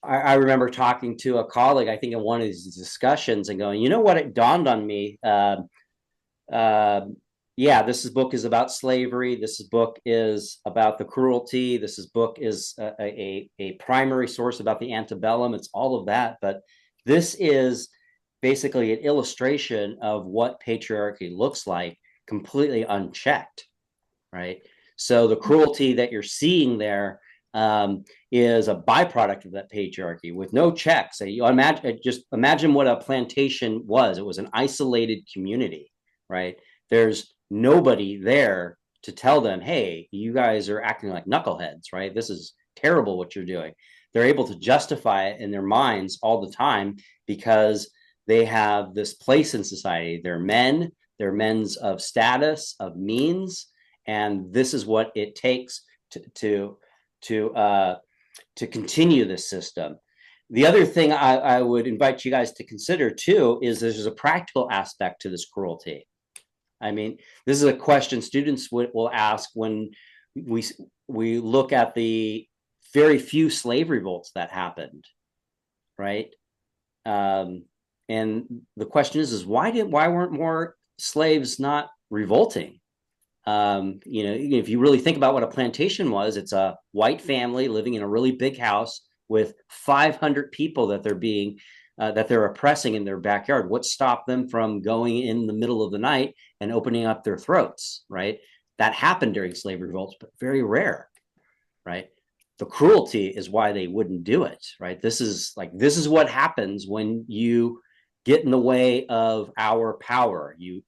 I remember talking to a colleague, I think in one of these discussions and going, what, it dawned on me. Uh, yeah, book is about slavery. Book is about the cruelty. Book is a primary source about the antebellum. It's all of that. But this is basically an illustration of what patriarchy looks like completely unchecked, right? So the cruelty that you're seeing there is a byproduct of that patriarchy with no checks. So you imagine what a plantation was. It was an isolated community, right? There's nobody there to tell them, hey, you guys are acting like knuckleheads, right? This is terrible what you're doing. They're able to justify it in their minds all the time because they have this place in society. They're men, they're men's of status, of means, and this is what it takes to continue this system. The other thing I would invite you guys to consider too is there's a practical aspect to this cruelty. I mean, this is a question students will ask when we look at the very few slave revolts that happened, right? And the question is why weren't more slaves not revolting? If you really think about what a plantation was, it's a white family living in a really big house with 500 people that they're oppressing in their backyard. What stopped them from going in the middle of the night and opening up their throats, right? That happened during slave revolts, but very rare, right? The cruelty is why they wouldn't do it, right? This is what happens when you get in the way of our power. You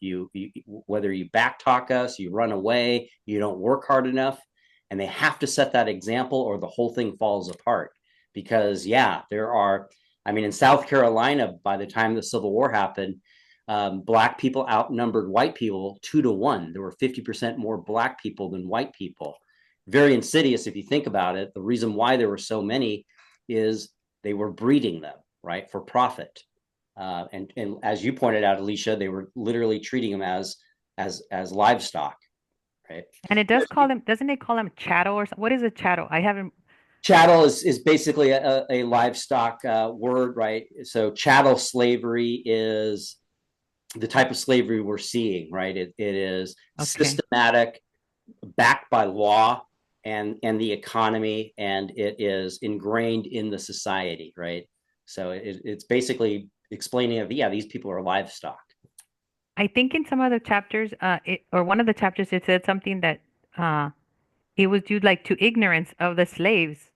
whether you backtalk us, you run away, you don't work hard enough, and they have to set that example or the whole thing falls apart. Because in South Carolina, by the time the Civil War happened, Black people outnumbered white people 2-1. There were 50% more Black people than white people. Very insidious if you think about it. The reason why there were so many is they were breeding them, right, for profit. And as you pointed out, Alicia, they were literally treating them as livestock, right? And it does call them, doesn't it call them chattel or something? What is a chattel? I haven't. Chattel is basically a livestock word, right? So chattel slavery is the type of slavery we're seeing, right? It is systematic, backed by law and the economy, and it is ingrained in the society, right? So it's basically explaining of these people are livestock. I think in some of the chapters, or one of the chapters, it said something that it was due like to ignorance of the slaves,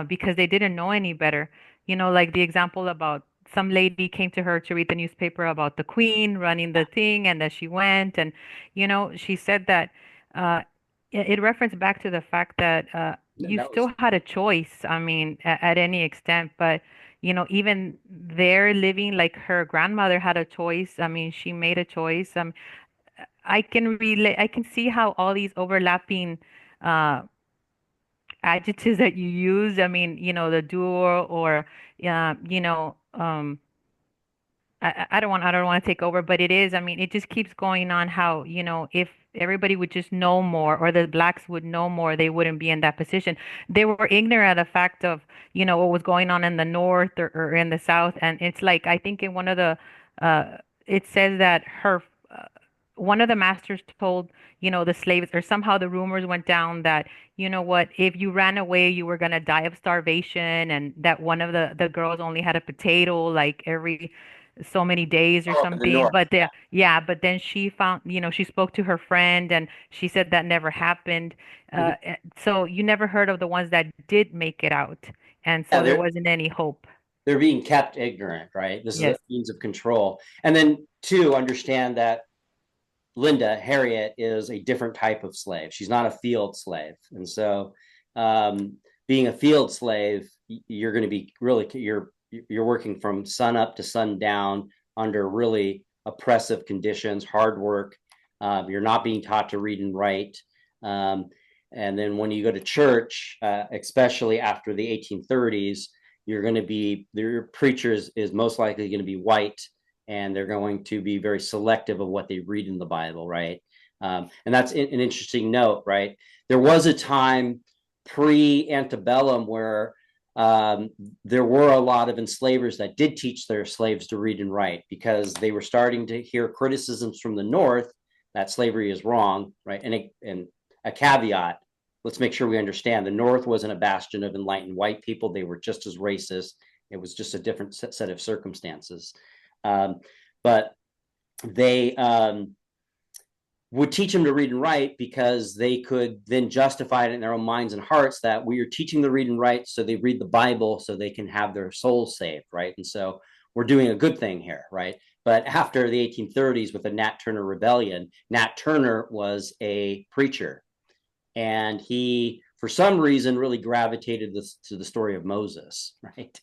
because they didn't know any better. Like the example about some lady came to her to read the newspaper about the queen running the thing, and that she went, and she said that uh, it referenced back to the fact that you still had a choice. I mean, at any extent, but even there living, like her grandmother had a choice. I mean, she made a choice. I can relate. I can see how all these overlapping uh, adjectives that you use. I mean, the dual or, uh, you know, um, I don't want to take over, but it is. I mean, it just keeps going on how, if everybody would just know more, or the blacks would know more, they wouldn't be in that position. They were ignorant of the fact of, what was going on in the north, or in the south. And it's like, I think in one of the, it says that one of the masters told, the slaves, or somehow the rumors went down that, what, if you ran away, you were going to die of starvation, and that one of the girls only had a potato like every so many days or something. But but then she found, she spoke to her friend, and she said that never happened. So you never heard of the ones that did make it out, and so there wasn't any hope. They're being kept ignorant, right? This is Yes. a means of control. And then two, understand that Linda, Harriet, is a different type of slave. She's not a field slave. And so being a field slave, you're going to be really, you're working from sun up to sundown under really oppressive conditions, hard work. You're not being taught to read and write. And then when you go to church, especially after the 1830s, you're going to be, your preacher is most likely going to be white, and they're going to be very selective of what they read in the Bible, right? And that's an interesting note, right? There was a time pre-antebellum where there were a lot of enslavers that did teach their slaves to read and write, because they were starting to hear criticisms from the North that slavery is wrong, right? And a caveat, let's make sure we understand, the North wasn't a bastion of enlightened white people. They were just as racist. It was just a different set of circumstances. But they would teach them to read and write because they could then justify it in their own minds and hearts that we are teaching them to read and write so they read the Bible so they can have their souls saved, right? And so we're doing a good thing here, right? But after the 1830s with the Nat Turner Rebellion, Nat Turner was a preacher, and he, for some reason, really gravitated to the story of Moses, right?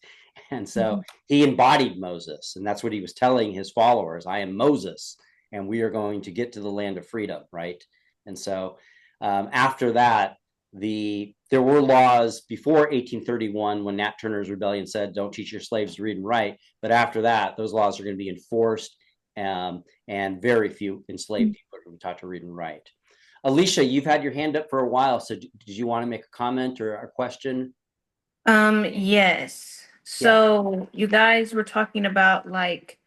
And so he embodied Moses, and that's what he was telling his followers: I am Moses, and we are going to get to the land of freedom, right? And so after that, there were laws before 1831 when Nat Turner's rebellion said, don't teach your slaves to read and write. But after that, those laws are going to be enforced, and very few enslaved people are going to be taught to read and write. Alicia, you've had your hand up for a while, so did you want to make a comment or a question? Yes. So you guys were talking about like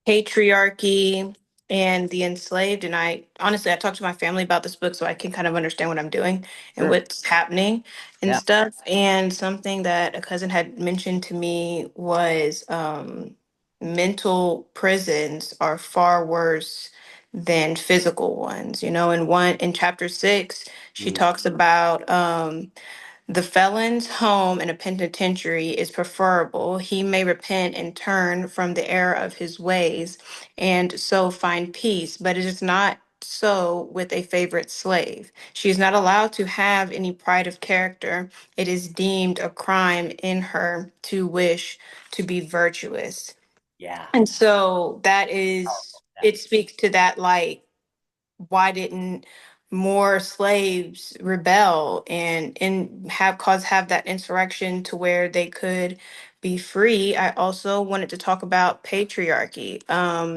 patriarchy and the enslaved, and I honestly I talked to my family about this book so I can kind of understand what I'm doing and Sure. what's happening and Yeah. stuff. And something that a cousin had mentioned to me was mental prisons are far worse than physical ones. You know, in chapter 6, she Mm, talks about the felon's home in a penitentiary is preferable. He may repent and turn from the error of his ways and so find peace, but it is not so with a favorite slave. She is not allowed to have any pride of character. It is deemed a crime in her to wish to be virtuous. yeah. And so that is, Yeah. it speaks to that, like, why didn't more slaves rebel and have that insurrection to where they could be free? I also wanted to talk about patriarchy.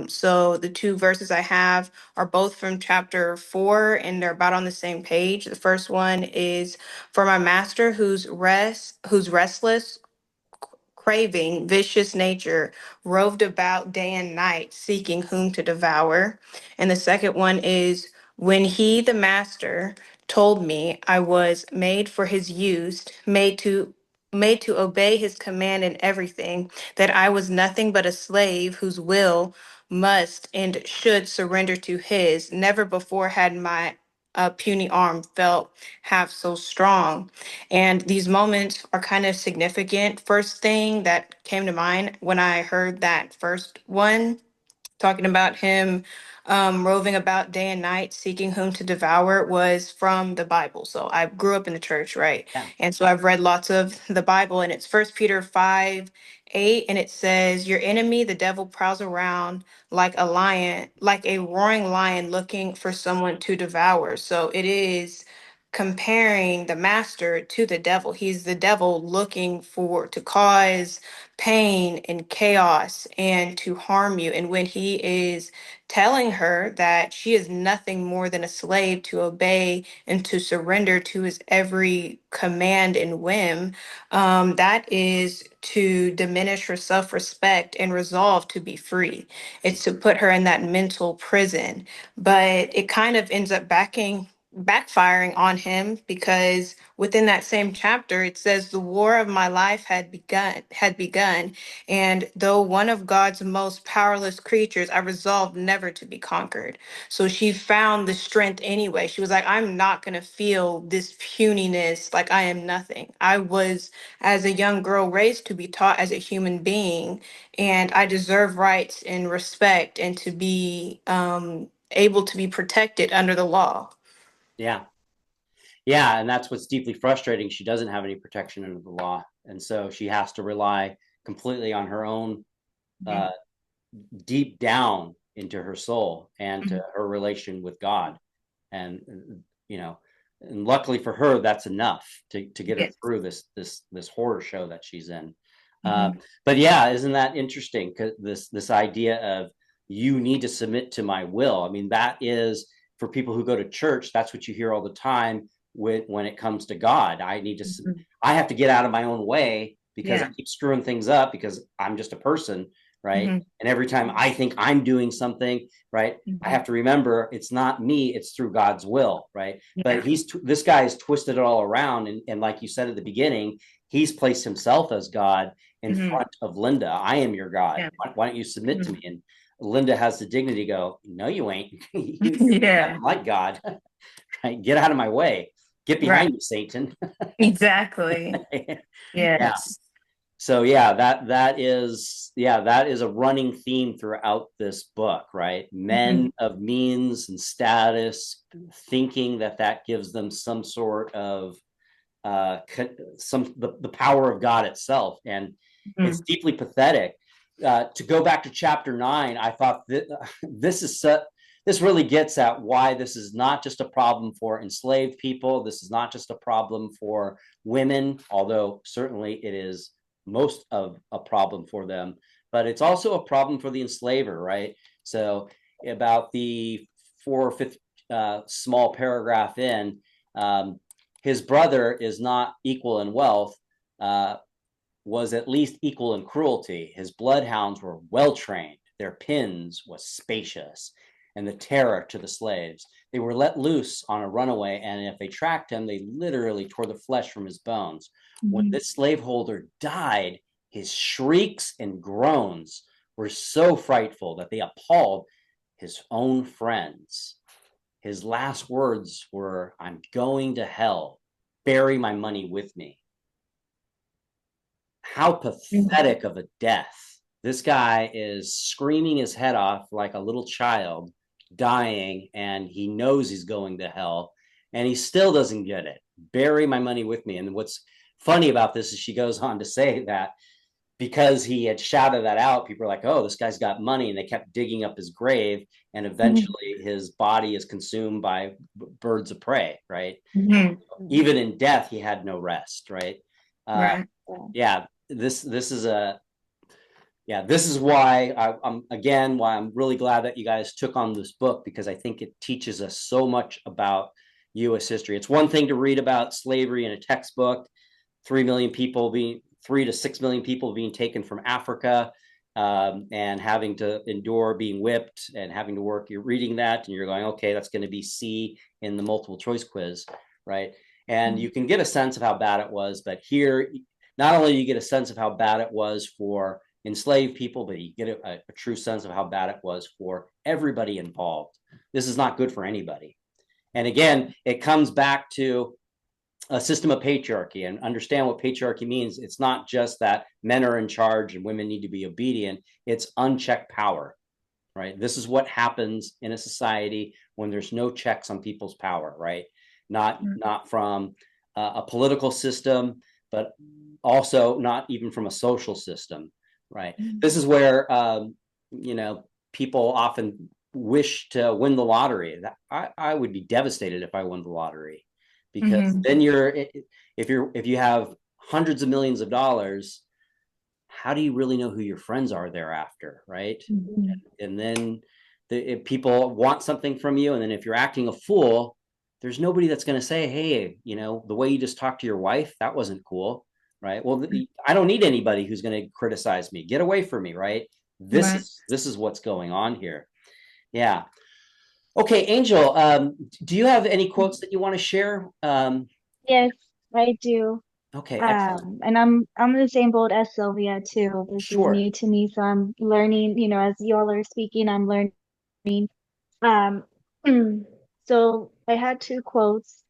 So the two verses I have are both from chapter 4, and they're about on the same page. The first one is, for my master who's restless, craving, vicious nature, roved about day and night, seeking whom to devour. And the second one is, when he, the master, told me I was made for his use, made to obey his command in everything, that I was nothing but a slave whose will must and should surrender to his. Never before had my puny arm felt half so strong. And these moments are kind of significant. First thing that came to mind when I heard that first one, talking about him roving about day and night, seeking whom to devour, was from the Bible. So I grew up in the church, right? Yeah. And so I've read lots of the Bible, and it's First Peter 5:8, and it says, "Your enemy, the devil, prowls around like a lion, like a roaring lion, looking for someone to devour." So it is comparing the master to the devil. He's the devil looking for to cause pain and chaos and to harm you. And when he is telling her that she is nothing more than a slave to obey and to surrender to his every command and whim, that is to diminish her self respect and resolve to be free. It's to put her in that mental prison. But it kind of ends up backfiring on him, because within that same chapter it says the war of my life had begun, and though one of God's most powerless creatures, I resolved never to be conquered. So she found the strength anyway. She was like, I'm not going to feel this puniness, like I am nothing. I was, as a young girl, raised to be taught as a human being, and I deserve rights and respect and to be able to be protected under the law. Yeah. Yeah. And that's what's deeply frustrating. She doesn't have any protection under the law. And so she has to rely completely on her own, uh, deep down into her soul and to her relation with God. And, you know, and luckily for her, that's enough to get her Yes. through this horror show that she's in. Mhm. But yeah, isn't that interesting? Because this idea of you need to submit to my will. I mean, that is, for people who go to church, that's what you hear all the time when it comes to God. Mhm. I have to get out of my own way because I Yeah. keep screwing things up because I'm just a person, right? Mhm. And every time I think I'm doing something, right, I Mhm. have to remember it's not me, it's through God's will, right? But Yeah. this guy has twisted it all around, and like you said at the beginning, he's placed himself as God, in Mhm. front of Linda. I am your God. Yeah. Why don't you submit to Mhm. me? And Linda has the dignity to go, no, you ain't. You're Yeah. nothing like God. Right? Get out of my way. Get Right. behind me, Satan. Exactly. Yeah. Yes. So yeah, that is a running theme throughout this book, right? Men Mhm. of means and status thinking that that gives them some sort of the power of God itself, and it's Mhm. deeply pathetic. To go back to chapter 9, I thought that this really gets at why this is not just a problem for enslaved people. This is not just a problem for women, although certainly it is most of a problem for them, but it's also a problem for the enslaver, right? So about the four or fifth small paragraph in, his brother is not equal in wealth, was at least equal in cruelty. His bloodhounds were well trained, their pins was spacious, and the terror to the slaves. They were let loose on a runaway, and if they tracked him, they literally tore the flesh from his bones. When Mhm. this slaveholder died, his shrieks and groans were so frightful that they appalled his own friends. His last words were, I'm going to hell. Bury my money with me. How Mhm. pathetic of a death. This guy is screaming his head off like a little child, dying, and he knows he's going to hell, and he still doesn't get it. Bury my money with me. And what's funny about this is she goes on to say that because he had shouted that out, people are like, oh, this guy's got money. And they kept digging up his grave. And Mhm. eventually his body is consumed by birds of prey, right? Mhm. Even in death, he had no rest, right? Uh, Right. yeah, this is a yeah, this is why I'm again why I'm really glad that you guys took on this book, because I think it teaches us so much about U.S. history. It's one thing to read about slavery in a textbook, 3 million people being 3 to 6 million people being taken from Africa, and having to endure being whipped and having to work. You're reading that and you're going, okay, that's going to be C in the multiple choice quiz, right? And you can get a sense of how bad it was, but here, not only do you get a sense of how bad it was for enslaved people, but you get a true sense of how bad it was for everybody involved. This is not good for anybody. And again, it comes back to a system of patriarchy, and understand what patriarchy means. It's not just that men are in charge and women need to be obedient. It's unchecked power, right? This is what happens in a society when there's no checks on people's power, right? Not from a political system, but also not even from a social system, right? This is where you know people often wish to win the lottery. I would be devastated if I won the lottery, because Mhm. then if you have hundreds of millions of dollars, how do you really know who your friends are thereafter, right? Mhm. And then if people want something from you, and then if you're acting a fool, there's nobody that's going to say, hey, the way you just talked to your wife, that wasn't cool, right? Well, I don't need anybody who's going to criticize me. Get away from me, right? this Right. is this is what's going on here. Yeah. Okay, Angel, do you have any quotes that you want to share? Yes, I do. Okay, excellent. And I'm in the same boat as Sylvia too. This is Sure. new to me, so I'm learning, as y'all are speaking, I'm learning. Um, so I had two quotes.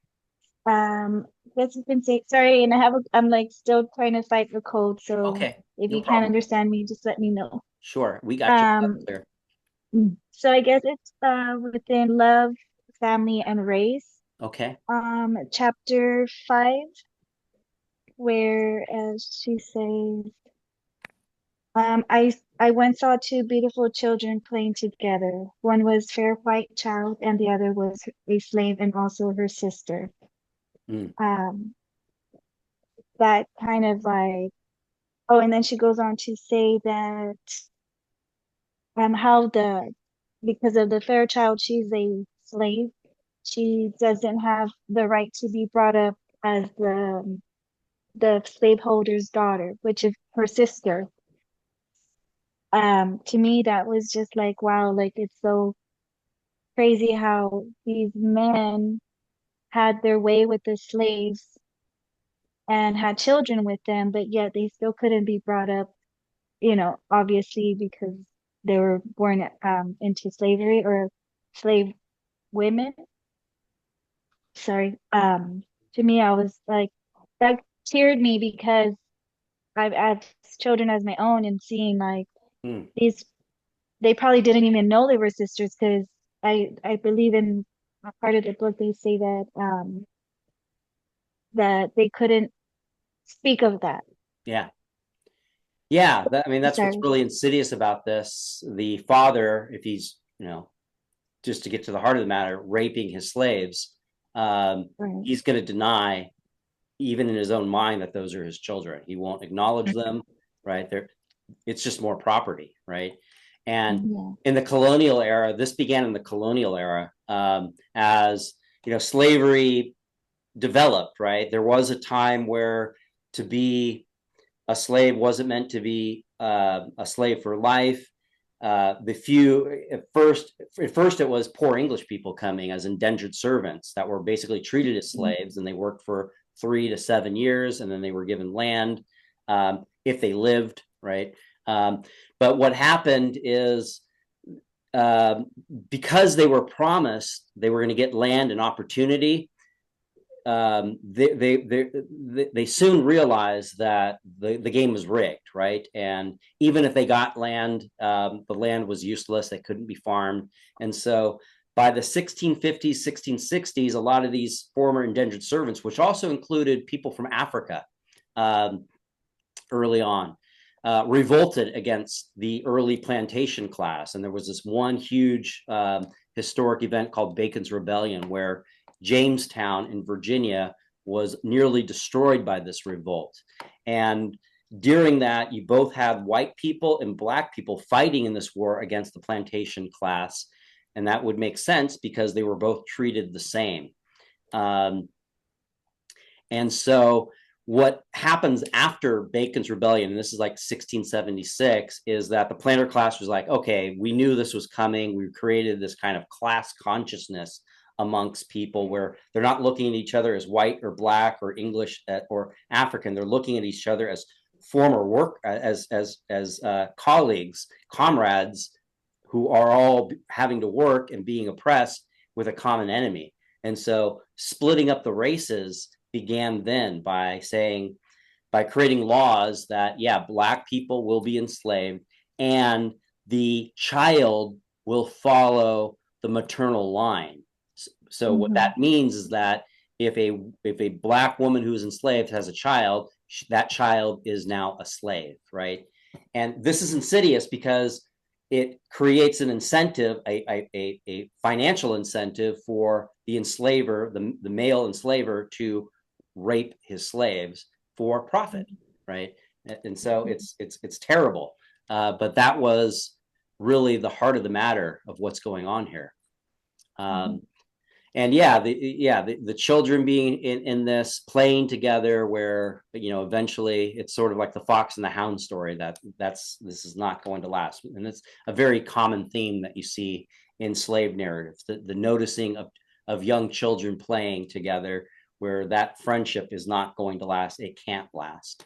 Guess you can say sorry, and I'm like still trying to fight the code, so Okay, if no you can't problem. understand me, just let me know. Sure, we got you loud and Um, clear. so I guess it's within love, family, and race. Okay. Chapter 5, where as she says, I once saw two beautiful children playing together. One was fair white child, and the other was a slave and also her sister. Mm, Um, that kind of like, oh, and then she goes on to say that how because of the fair child, she's a slave. She doesn't have the right to be brought up as the slaveholder's daughter, which is her sister. To me, that was just like, wow, like it's so crazy how these men had their way with the slaves and had children with them, but yet they still couldn't be brought up, obviously because they were born into slavery or slave women. Sorry. To me, I was like, that cheered me because I've had children as my own and seeing like Hmm. these, they probably didn't even know they were sisters because I believe in a part of the book they say that they couldn't speak of that. Yeah. Yeah. I mean, that's what's Sorry. really insidious about this. The father, if he's, just to get to the heart of the matter, raping his slaves, Right. he's going to deny, even in his own mind, that those are his children. He won't acknowledge them, right? It's just more property, right? And Yeah. in the colonial era, this began in the colonial era, as slavery developed, right? There was a time where to be a slave wasn't meant to be a slave for life. The few at first it was poor English people coming as indentured servants that were basically treated as slaves, and they worked for 3 to 7 years, and then they were given land if they lived, right? But what happened is, uh, because they were promised they were going to get land and opportunity, they soon realized that the game was rigged, right? And even if they got land, the land was useless. They couldn't be farmed. And so by the 1650s, 1660s, a lot of these former indentured servants, which also included people from Africa early on, revolted against the early plantation class. And there was this one huge historic event called Bacon's Rebellion, where Jamestown in Virginia was nearly destroyed by this revolt. And during that, you both had white people and black people fighting in this war against the plantation class. And that would make sense because they were both treated the same. And so what happens after Bacon's Rebellion, and this is like 1676, is that the planter class was like, okay, we knew this was coming. We created this kind of class consciousnness amongst people where they're not looking at each other as white or black or English or African. They're looking at each other as former work, as colleagues, comrades, who are all having to work and being oppressed with a common enemy. And so splitting up the races began then by creating laws that, yeah, black people will be enslaved and the child will follow the maternal line. So what that means is that if a black woman who is enslaved has a child, that child is now a slave, right? And this is insidious because it creates an incentive, a financial incentive for the enslaver, the male enslaver, to rape his slaves for profit, right? And so it's terrible. But that was really the heart of the matter of what's going on here. And yeah, the children being in this playing together, where eventually it's sort of like the fox and the hound story, this is not going to last. And it's a very common theme that you see in slave narratives, the noticing of young children playing together, where that friendship is not going to last. It can't last.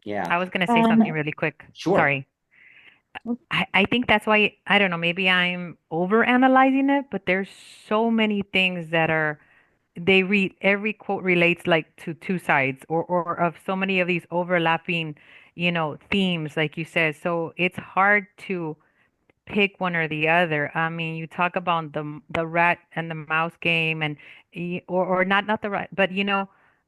Yeah. I was going to say something really quick. Sure. Sorry. I think that's why, I don't know, maybe I'm over analyzing it, but there's so many things that are, every quote relates like to two sides, or of so many of these overlapping, themes, like you said. So it's hard to pick one or the other. I mean, you talk about the rat and the mouse game, and or not the rat, but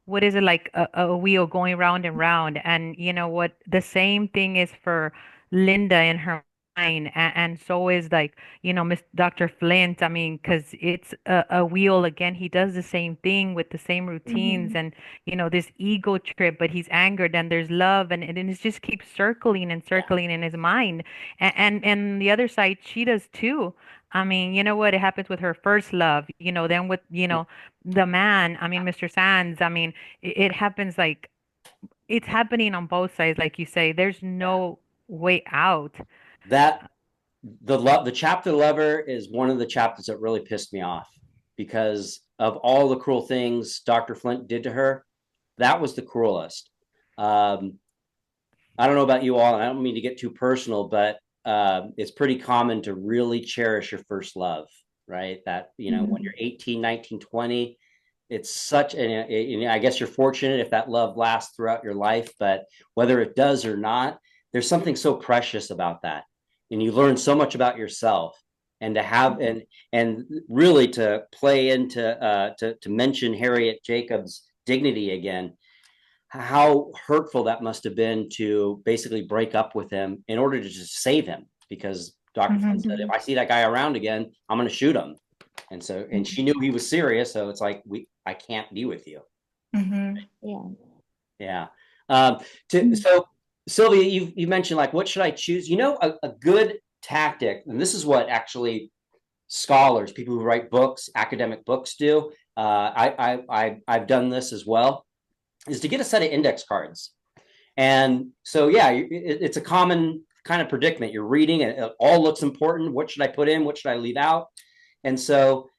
what is it, like a wheel going round and round, and what the same thing is for Linda in her mind, and so is, like, Miss Dr. Flint. I mean, because it's a wheel again. He does the same thing with the same routines, and this ego trip, but he's angered, and there's love, and it just keeps circling and circling in his mind. And the other side, she does too. I mean, you know what? It happens with her first love, then with, the man, I mean, Mr. Sands. I mean, it happens, like, it's happening on both sides, like you say. There's no way out. That the chapter lover is one of the chapters that really pissed me off, because of all the cruel things Dr. Flint did to her. That was the cruelest. I don't know about you all, and I don't mean to get too personal, but it's pretty common to really cherish your first love, right? That, when you're 18, 19, 20, it's such and I guess you're fortunate if that love lasts throughout your life, but whether it does or not, there's something so precious about that. And you learn so much about yourself, and to have and really to play into to mention Harriet Jacobs' dignity again, how hurtful that must have been to basically break up with him in order to just save him, because Dr. Flynn said, if I see that guy around again, I'm going to shoot him. And so, and she knew he was serious. So it's like, I can't be with you. Yeah. Yeah. So Sylvia, you mentioned, like, what should I choose? A good tactic, and this is what actually scholars, people who write books, academic books do. I've done this as well, is to get a set of index cards. And so, yeah, it's a common kind of predicament. You're reading, and it all looks important. What should I put in? What should I leave out? And so,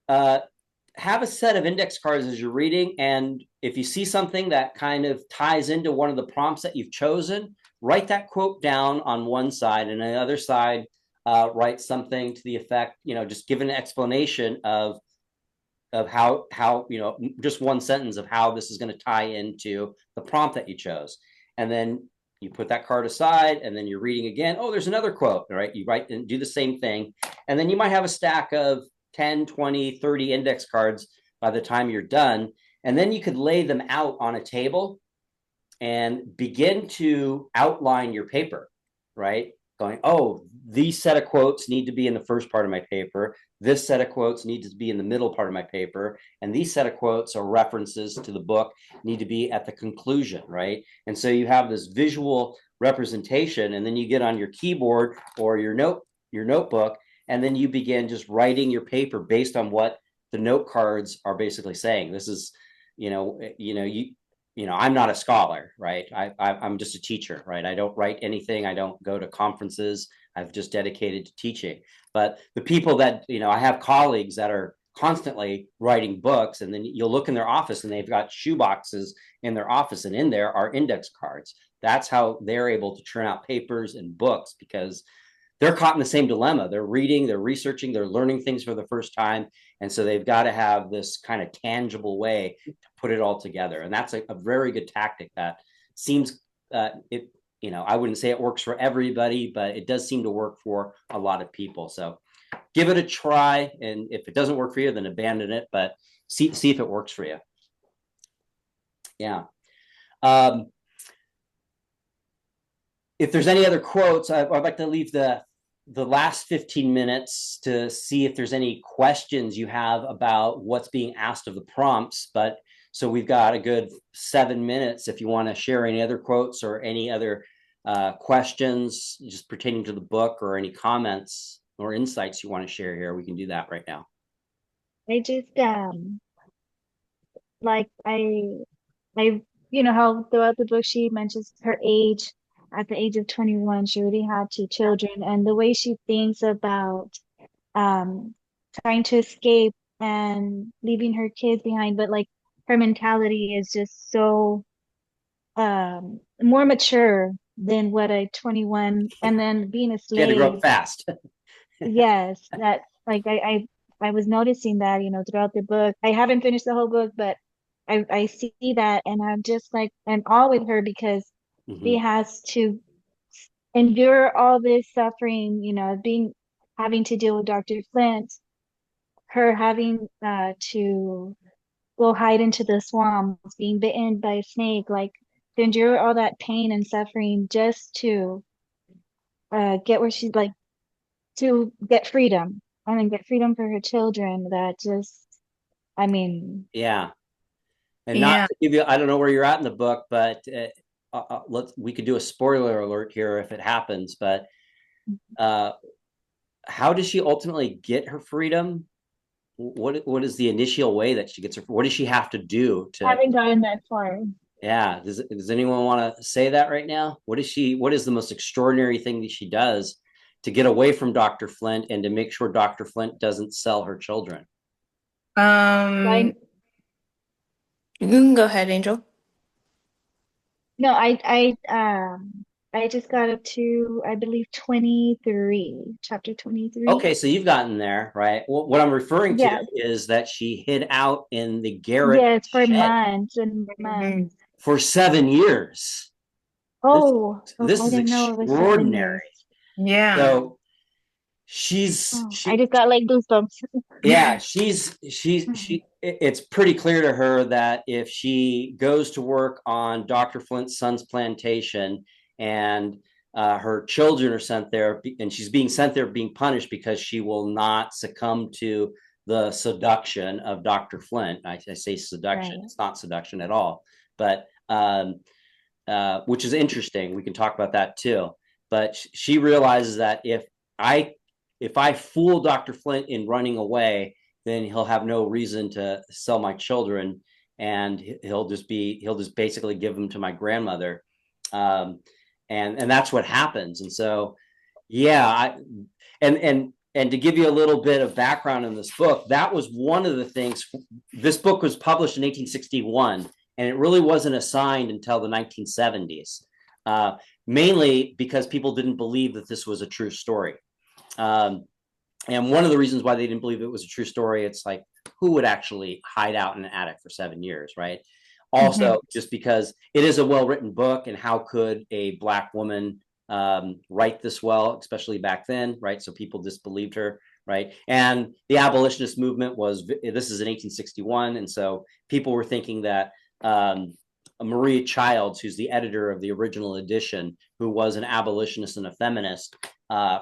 have a set of index cards as you're reading. And if you see something that kind of ties into one of the prompts that you've chosen, write that quote down on one side, and on the other side, write something to the effect, just give an explanation of how just one sentence of how this is going to tie into the prompt that you chose. And then you put that card aside, and then you're reading again. Oh, there's another quote, right? You write and do the same thing. And then you might have a stack of 10, 20, 30 index cards by the time you're done. And then you could lay them out on a table and begin to outline your paper, right? Going, oh, these set of quotes need to be in the first part of my paper. This set of quotes need to be in the middle part of my paper. And these set of quotes or references to the book need to be at the conclusion, right? And so you have this visual representation, and then you get on your keyboard or your notebook, and then you begin just writing your paper based on what the note cards are basically saying. This is, I'm not a scholar, right? I'm just a teacher, right? I don't write anything. I don't go to conferences. I've just dedicated to teaching. But the people that, I have colleagues that are constantly writing books, and then you'll look in their office and they've got shoe boxes in their office, and in there are index cards. That's how they're able to churn out papers and books, because they're caught in the same dilemma. They're reading, they're researching, they're learning things for the first time. And so they've got to have this kind of tangible way to put it all together. And that's a very good tactic that seems, I wouldn't say it works for everybody, but it does seem to work for a lot of people. So give it a try. And if it doesn't work for you, then abandon it, but see if it works for you. Yeah. If there's any other quotes, I'd like to leave the last 15 minutes to see if there's any questions you have about what's being asked of the prompts. But so we've got a good 7 minutes if you want to share any other quotes or any other questions just pertaining to the book, or any comments or insights you want to share here. We can do that right now. I just like how throughout the book she mentions her age. At the age of 21, she already had 2 children, and the way she thinks about um trying to escape and leaving her kids behind, but like her mentality is just so more mature than what a 21, and then being a You had to grow up slave. fast. Yes, that like I was noticing that, throughout the book. I haven't finished the whole book, but I see that, and I'm just like in awe with her, because she has to endure all this suffering, having to deal with Dr. Flint, her having to go hide into the swamps, being bitten by a snake, like to endure all that pain and suffering just to get where she's like, to get freedom, and then get freedom for her children. That just, I mean, Yeah. And not to give you, I don't know where you're at in the book, but we could do a spoiler alert here if it happens. But how does she ultimately get her freedom? What is the initial way that she gets her? What does she have to do to? haven't gotten that far. Yeah. Does anyone want to say that right now? What is the most extraordinary thing that she does to get away from Dr. Flint and to make sure Dr. Flint doesn't sell her children? You can go ahead, Angel. No, I just got up to, I believe, 23, chapter 23. Okay, so you've gotten there, right? What I'm referring to Yes, is that she hid out in the garret yes, for shed months and Mhm. months. for 7 years. This Oh, oh, this I is didn't know it was 7 years. extraordinary. Yeah. So she's Oh, I she just got like goosebumps. yeah, it's pretty clear to her that if she goes to work on Dr. Flint's son's plantation and her children are sent there and she's being sent there being punished because she will not succumb to the seduction of Dr. Flint. I say seduction, Right. it's not seduction at all, but which is interesting. We can talk about that too. But she realizes that I if I fool Dr. Flint in running away, then he'll have no reason to sell my children, and he'll just basically give them to my grandmother, um, and that's what happens. And so, yeah, and to give you a little bit of background in this book, that was one of the things. This book was published in 1861, and it really wasn't assigned until the 1970s, uh, mainly because people didn't believe that this was a true story. Um, and one of the reasons why they didn't believe it was a true story, it's like, who would actually hide out in an attic for 7 years, right? Mhm. Also, just because it is a well-written book, and how could a Black woman write this well, especially back then, right? So people disbelieved her, right? And the abolitionist movement this is in 1861, and so people were thinking that Maria Childs, who's the editor of the original edition, who was an abolitionist and a feminist,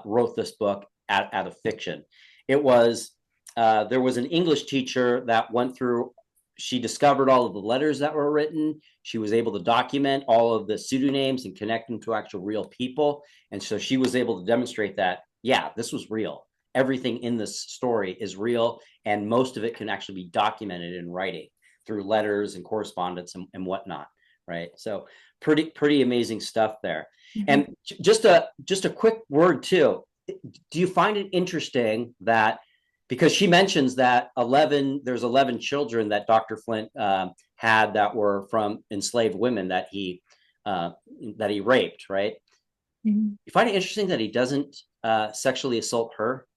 wrote this book out of fiction. It was there was an English teacher that went through. She discovered all of the letters that were written. She was able to document all of the pseudonyms and connect them to actual real people. And so she was able to demonstrate that, yeah, this was real. Everything in this story is real, and most of it can actually be documented in writing through letters and correspondence and whatnot, right? So pretty amazing stuff there. Mhm. And just a quick word too. Do you find it interesting that, because she mentions that there's 11 children that Dr. Flint had that were from enslaved women uh, that he raped, right? Mhm. You find it interesting that he doesn't sexually assault her.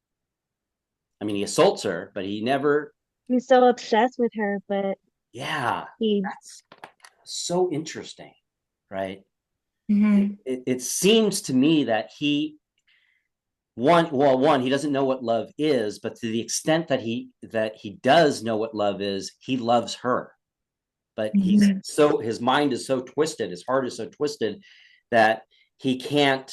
I mean, he assaults her, but he never. He's so obsessed with her, but Yeah, he, that's so interesting, right? Mhm. It seems to me that one, he doesn't know what love is, but to the extent that he does know what love is, he loves her. But Mhm. his mind is so twisted, his heart is so twisted, that he can't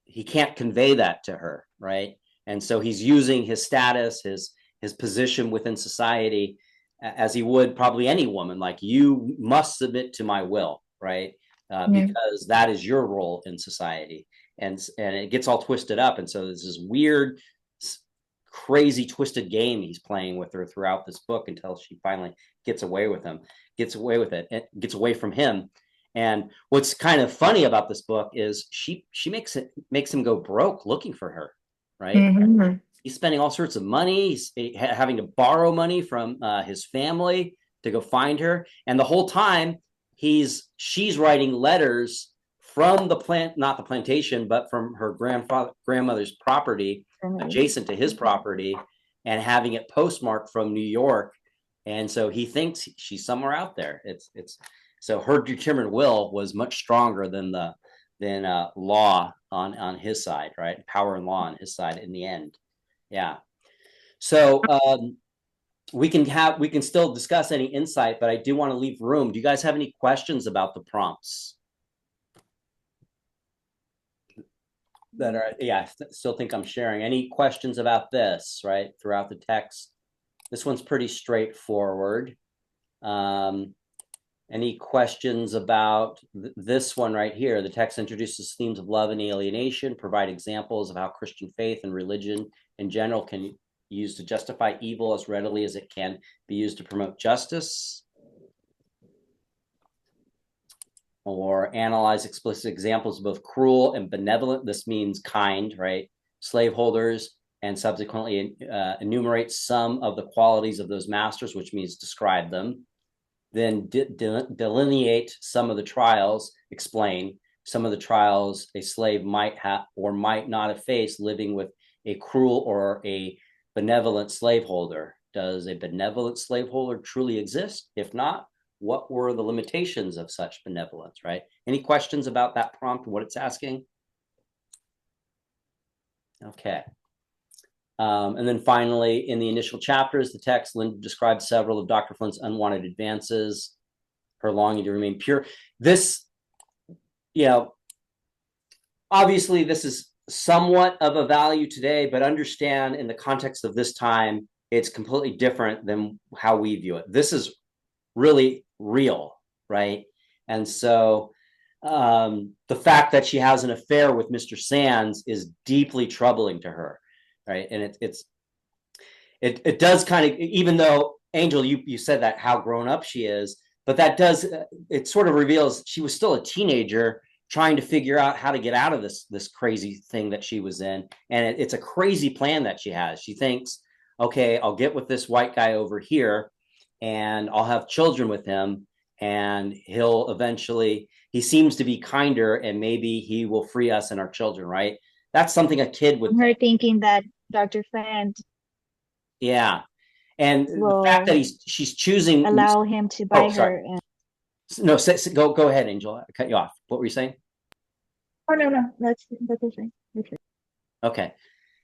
he can't convey that to her, right? And so he's using his status, his position within society, as he would probably any woman, like, you must submit to my will, right? Yeah. Because that is your role in society. And it gets all twisted up, and so there's this weird, crazy, twisted game he's playing with her throughout this book, until she finally gets away with him, gets away with it, and gets away from him. And what's kind of funny about this book is she makes him go broke looking for her, right? Mhm. He's spending all sorts of money. He's having to borrow money from his family to go find her, and the whole time she's writing letters from not the plantation, but from her grandmother's property adjacent to his property, and having it postmarked from New York. And so he thinks she's somewhere out there. It's so her determined will was much stronger than law on his side, right? Power and law on his side in the end. Yeah. So we can still discuss any insight, but I do want to leave room. Do you guys have any questions about the prompts that are? Yeah, I still think I'm sharing. Any questions about this, right? Throughout the text, this one's pretty straightforward. Um, any questions about this one right here? The text introduces themes of love and alienation, provide examples of how Christian faith and religion in general can used to justify evil as readily as it can be used to promote justice, or analyze explicit examples of both cruel and benevolent. This means kind, right? Slaveholders, and subsequently enumerate some of the qualities of those masters, which means describe them. then delineate some of the trials, explain some of the trials a slave might have or might not have faced living with a cruel or a benevolent slaveholder. Does a benevolent slaveholder truly exist? If not, what were the limitations of such benevolence, right? Any questions about that prompt, what it's asking? Okay. And then finally, in the initial chapters, the text, Linda describes several of Dr. Flint's unwanted advances, her longing to remain pure. This, obviously this is somewhat of a value today, but understand in the context of this time, it's completely different than how we view it. This is really real, right? And so the fact that she has an affair with Mr. Sands is deeply troubling to her, right? And it does kind of, even though Angel, you said that how grown up she is, but that does, it sort of reveals she was still a teenager trying to figure out how to get out of this crazy thing that she was in. And it's a crazy plan that she has. She thinks, okay, I'll get with this white guy over here and I'll have children with him, and he'll eventually, he seems to be kinder and maybe he will free us and our children, right? That's something a kid would Her think. thinking that Dr. Friend Yeah. And the fact will that she's choosing, allow him to buy sorry. her. And No, go ahead, Angel. I cut you off. What were you saying? oh no, that's okay. Okay. Okay.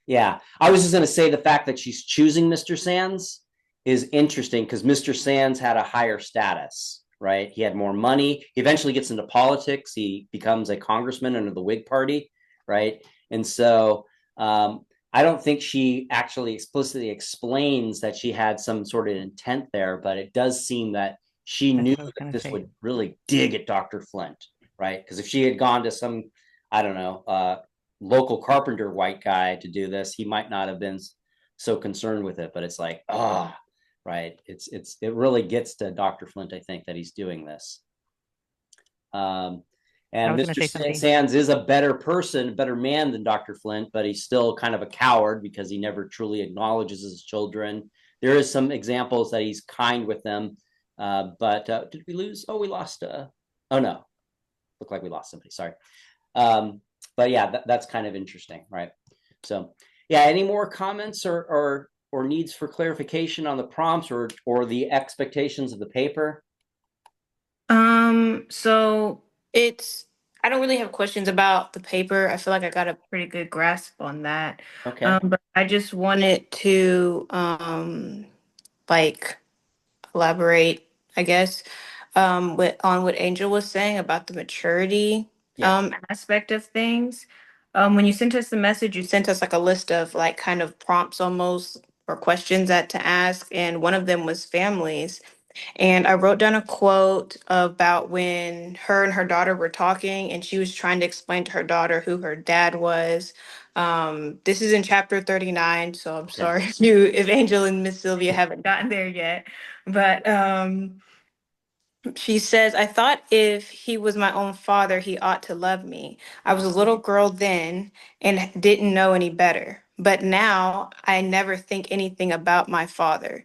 Yeah. I was just going to say the fact that she's choosing Mr. Sands is interesting because Mr. Sands had a higher status, right? He had more money. He eventually gets into politics. He becomes a congressman under the Whig Party, right? And so I don't think she actually explicitly explains that she had some sort of intent there, but it does seem that she That's knew what I was that gonna this say. would really dig at Dr. Flint, right? Because if she had gone to some, I don't know, local carpenter white guy to do this, he might not have been so concerned with it. But it's like, right. It really gets to Dr. Flint, I think, that he's doing this. I And was gonna Mr. say something. Sands is a better person, a better man than Dr. Flint, but he's still kind of a coward because he never truly acknowledges his children. There is some examples that he's kind with them. But did we lose? Oh, we lost. Oh, no. Looked like we lost somebody. Sorry. But yeah, that's kind of interesting, right? So yeah, any more comments or needs for clarification on the prompts or the expectations of the paper? So I don't really have questions about the paper. I feel like I got a pretty good grasp on that. Okay. But I just wanted to like elaborate, I guess, on what Angel was saying about the maturity Yeah. aspect of things. When you sent us the message, you sent us like a list of like kind of prompts almost or questions that to ask, and one of them was families. And I wrote down a quote about when her and her daughter were talking, and she was trying to explain to her daughter who her dad was. This is in chapter 39, so I'm Okay. sorry if Angel and Miss Sylvia haven't gotten there yet. But she says, I thought if he was my own father, he ought to love me. I was a little girl then and didn't know any better. But now I never think anything about my father.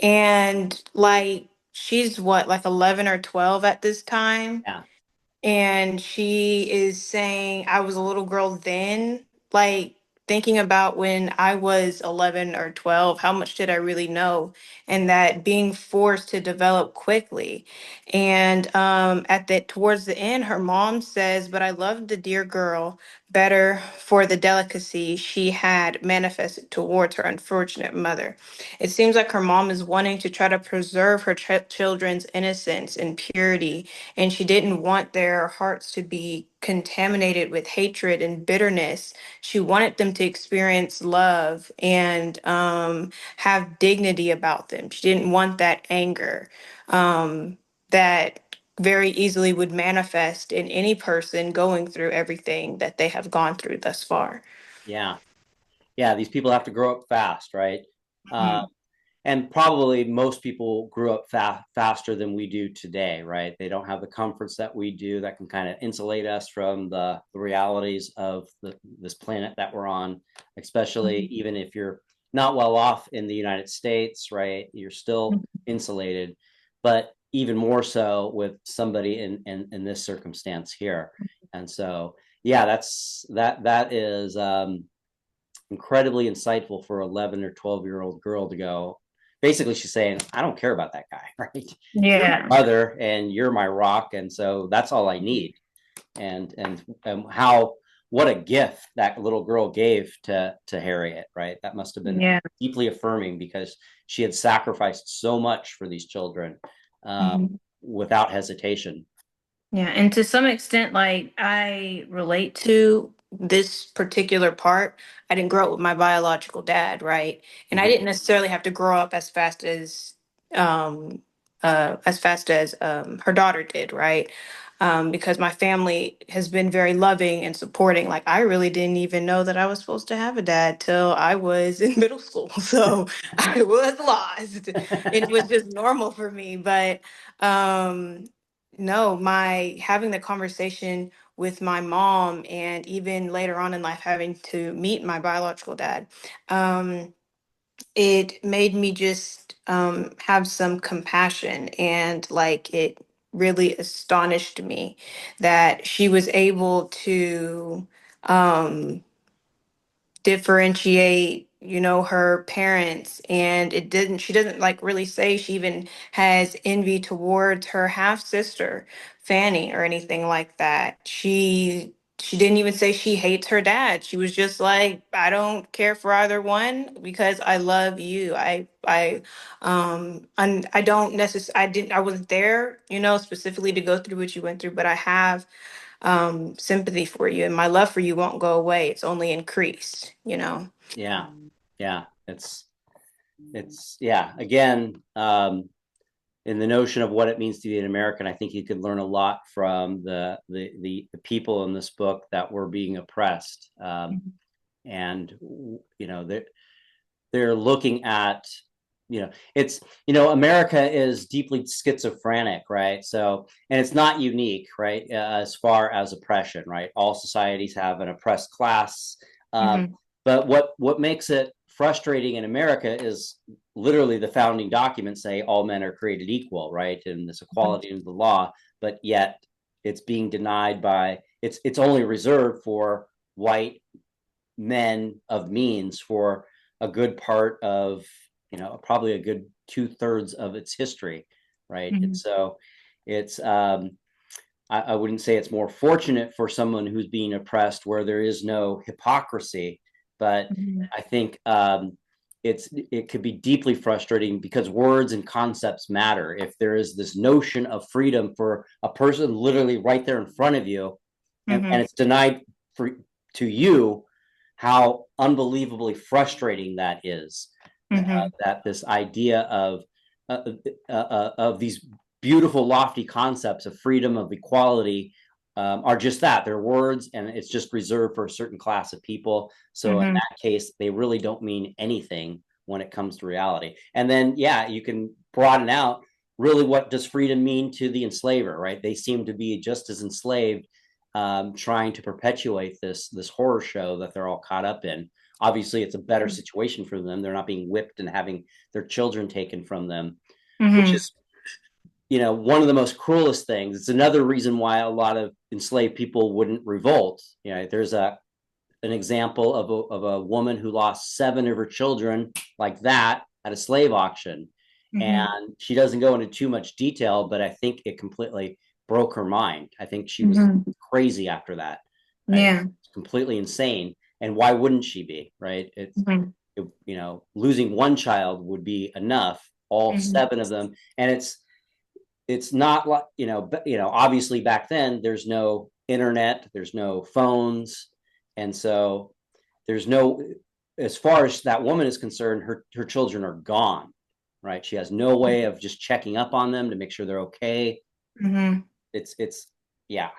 And like, she's what, like 11 or 12 at this time? Yeah. And she is saying, I was a little girl then, like thinking about when I was 11 or 12, how much did I really know? And that being forced to develop quickly. And at the towards the end, her mom says, but I loved the dear girl better for the delicacy she had manifested towards her unfortunate mother. It seems like her mom is wanting to try to preserve her children's innocence and purity, and she didn't want their hearts to be contaminated with hatred and bitterness. She wanted them to experience love and have dignity about them. She didn't want that anger that very easily would manifest in any person going through everything that they have gone through thus far. Yeah. Yeah. These people have to grow up fast, right? Mhm. And probably most people grew up faster than we do today, right? They don't have the comforts that we do that can kind of insulate us from the realities of this planet that we're on, especially Mhm. even if you're not well off in the United States, right? You're still insulated. But even more so with somebody in this circumstance here. And so, yeah, that is incredibly insightful for 11 or 12-year-old girl to go. Basically, she's saying, I don't care about that guy, right? You're Yeah. my mother and you're my rock. And so that's all I need. And how, what a gift that little girl gave to Harriet, right? That must have been Yeah. deeply affirming, because she had sacrificed so much for these children without hesitation. Yeah, and to some extent, like I relate to this particular part. I didn't grow up with my biological dad, right? And I Mhm. didn't necessarily have to grow up um as fast as her daughter did, right? Because my family has been very loving and supporting. Like I really didn't even know that I was supposed to have a dad till I was in middle school. So I was lost. And it was just normal for me. But um no, my having the conversation with my mom and even later on in life having to meet my biological dad, um, it made me just have some compassion, and like it really astonished me that she was able to um, differentiate, you know, her parents. And it didn't, she doesn't like really say she even has envy towards her half sister Fanny or anything like that. She didn't even say she hates her dad. She was just like, I don't care for either one because I love you. And I don't necessarily, I wasn't there, you know, specifically to go through what you went through, but I have sympathy for you, and my love for you won't go away. It's only increased, you know. Yeah, yeah, yeah. Again, in the notion of what it means to be an American, I think you could learn a lot from the people in this book that were being oppressed, and you know they're looking at, it's, America is deeply schizophrenic, right? So, and it's not unique, right? As far as oppression, right? All societies have an oppressed class. Mm-hmm. But what makes it frustrating in America is literally the founding documents say all men are created equal, right? And this equality in the law, but yet it's being denied by, it's only reserved for white men of means for a good part of, probably a good 2/3 of its history, right? Mm-hmm. And so it's I wouldn't say it's more fortunate for someone who's being oppressed where there is no hypocrisy, but Mm-hmm. I think it could be deeply frustrating because words and concepts matter. If there is this notion of freedom for a person literally right there in front of you, and Mm-hmm. it's denied for to you, how unbelievably frustrating that is. Mm-hmm. That this idea of these beautiful, lofty concepts of freedom, of equality, are just that. They're words, and it's just reserved for a certain class of people. So in Mm-hmm. that case, they really don't mean anything when it comes to reality. And then, yeah, you can broaden out. Really, what does freedom mean to the enslaver? Right? They seem to be just as enslaved, trying to perpetuate this horror show that they're all caught up in. Obviously, it's a better situation for them. They're not being whipped and having their children taken from them, which Mm-hmm. is, one of the most cruelest things. It's another reason why a lot of enslaved people wouldn't revolt. There's an example of a woman who lost 7 of her children like that at a slave auction. Mm-hmm. And she doesn't go into too much detail, but I think it completely broke her mind. I think she was Mm-hmm. crazy after that, right? Yeah. Completely insane. And why wouldn't she be, right? Mm-hmm. Losing one child would be enough, all Mm-hmm. 7 of them. And it's not like, obviously back then there's no internet, there's no phones. And so there's no, as far as that woman is concerned, her children are gone, right? She has no way of just checking up on them to make sure they're okay. Mm-hmm. It's yeah,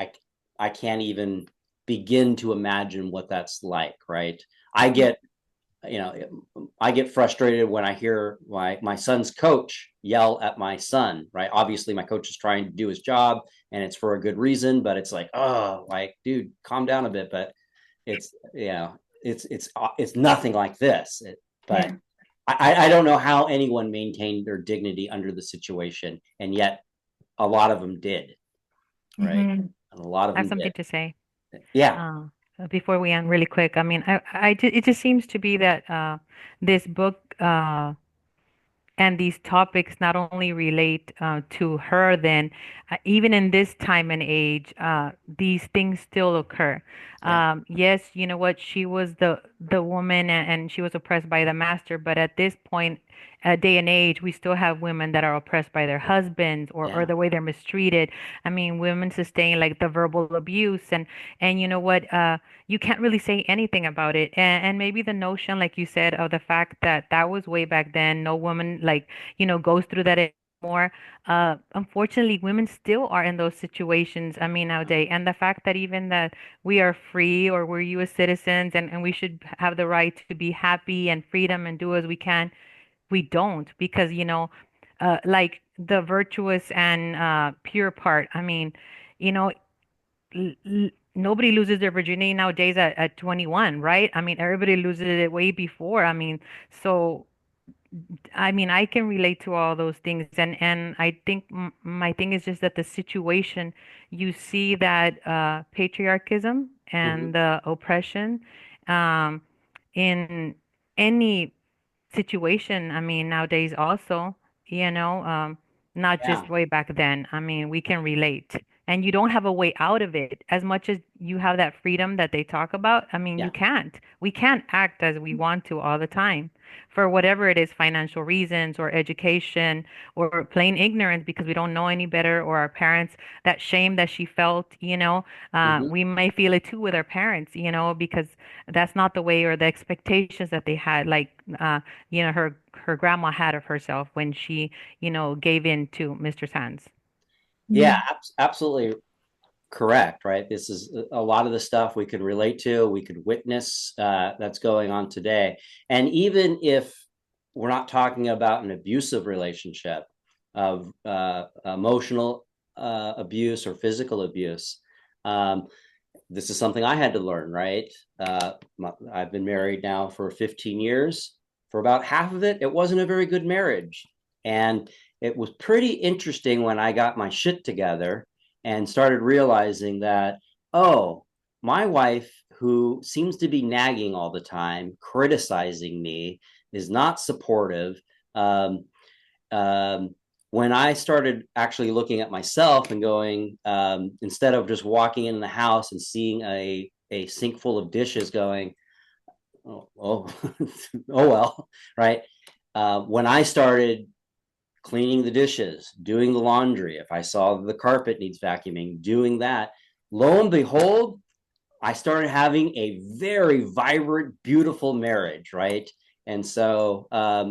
I can't even begin to imagine what that's like, right? I get, I get frustrated when I hear my son's coach yell at my son, right? Obviously my coach is trying to do his job and it's for a good reason, but it's like, oh, like, dude, calm down a bit. But it's, it's nothing like this. But Yeah. I don't know how anyone maintained their dignity under the situation, and yet a lot of them did, right? Mhm. And a lot of I have them something did. to say. Yeah. Uh, Before we end really quick, I mean, it just seems to be that this book and these topics not only relate to her, then even in this time and age, these things still occur. Yeah. Yes, you know what? She was the woman, and she was oppressed by the master. But at this point, day and age, we still have women that are oppressed by their husbands, or Yeah. the way they're mistreated. I mean, women sustain like the verbal abuse, and you know what? You can't really say anything about it. And maybe the notion, like you said, of the fact that that was way back then, no woman like, goes through that anymore. Unfortunately, women still are in those situations, I mean, nowadays. And the fact that even that we are free, or we're US citizens, and we should have the right to be happy and freedom and do as we can, we don't, because, like the virtuous and pure part. I mean, you know, nobody loses their virginity nowadays at 21, right? I mean, everybody loses it way before. I mean, so I mean, I can relate to all those things, and I think my thing is just that the situation, you see that patriarchism Hmm. and the oppression um, in any situation. I mean, nowadays also, not Yeah. just way back then. I mean, we can relate. And you don't have a way out of it. As much as you have that freedom that they talk about, I mean, you Yeah. can't. We can't act as we want to all the time for whatever it is, financial reasons or education or plain ignorance because we don't know any better, or our parents, that shame that she felt, Hmm. we may feel it too with our parents, because that's not the way, or the expectations that they had, like, her grandma had of herself when she, gave in to Mr. Sands. Yeah. Mm. Absolutely correct. Right. This is a lot of the stuff we could relate to, we could witness that's going on today. And even if we're not talking about an abusive relationship of emotional abuse or physical abuse, um, this is something I had to learn, right? I've been married now for 15 years. For about half of it, it wasn't a very good marriage. And it was pretty interesting when I got my shit together and started realizing that, oh, my wife, who seems to be nagging all the time, criticizing me, is not supportive. Um, um, when I started actually looking at myself and going, instead of just walking in the house and seeing a sink full of dishes, going, oh, oh well, right? When I started cleaning the dishes, doing the laundry, if I saw the carpet needs vacuuming, doing that, lo and behold, I started having a very vibrant, beautiful marriage, right? And so,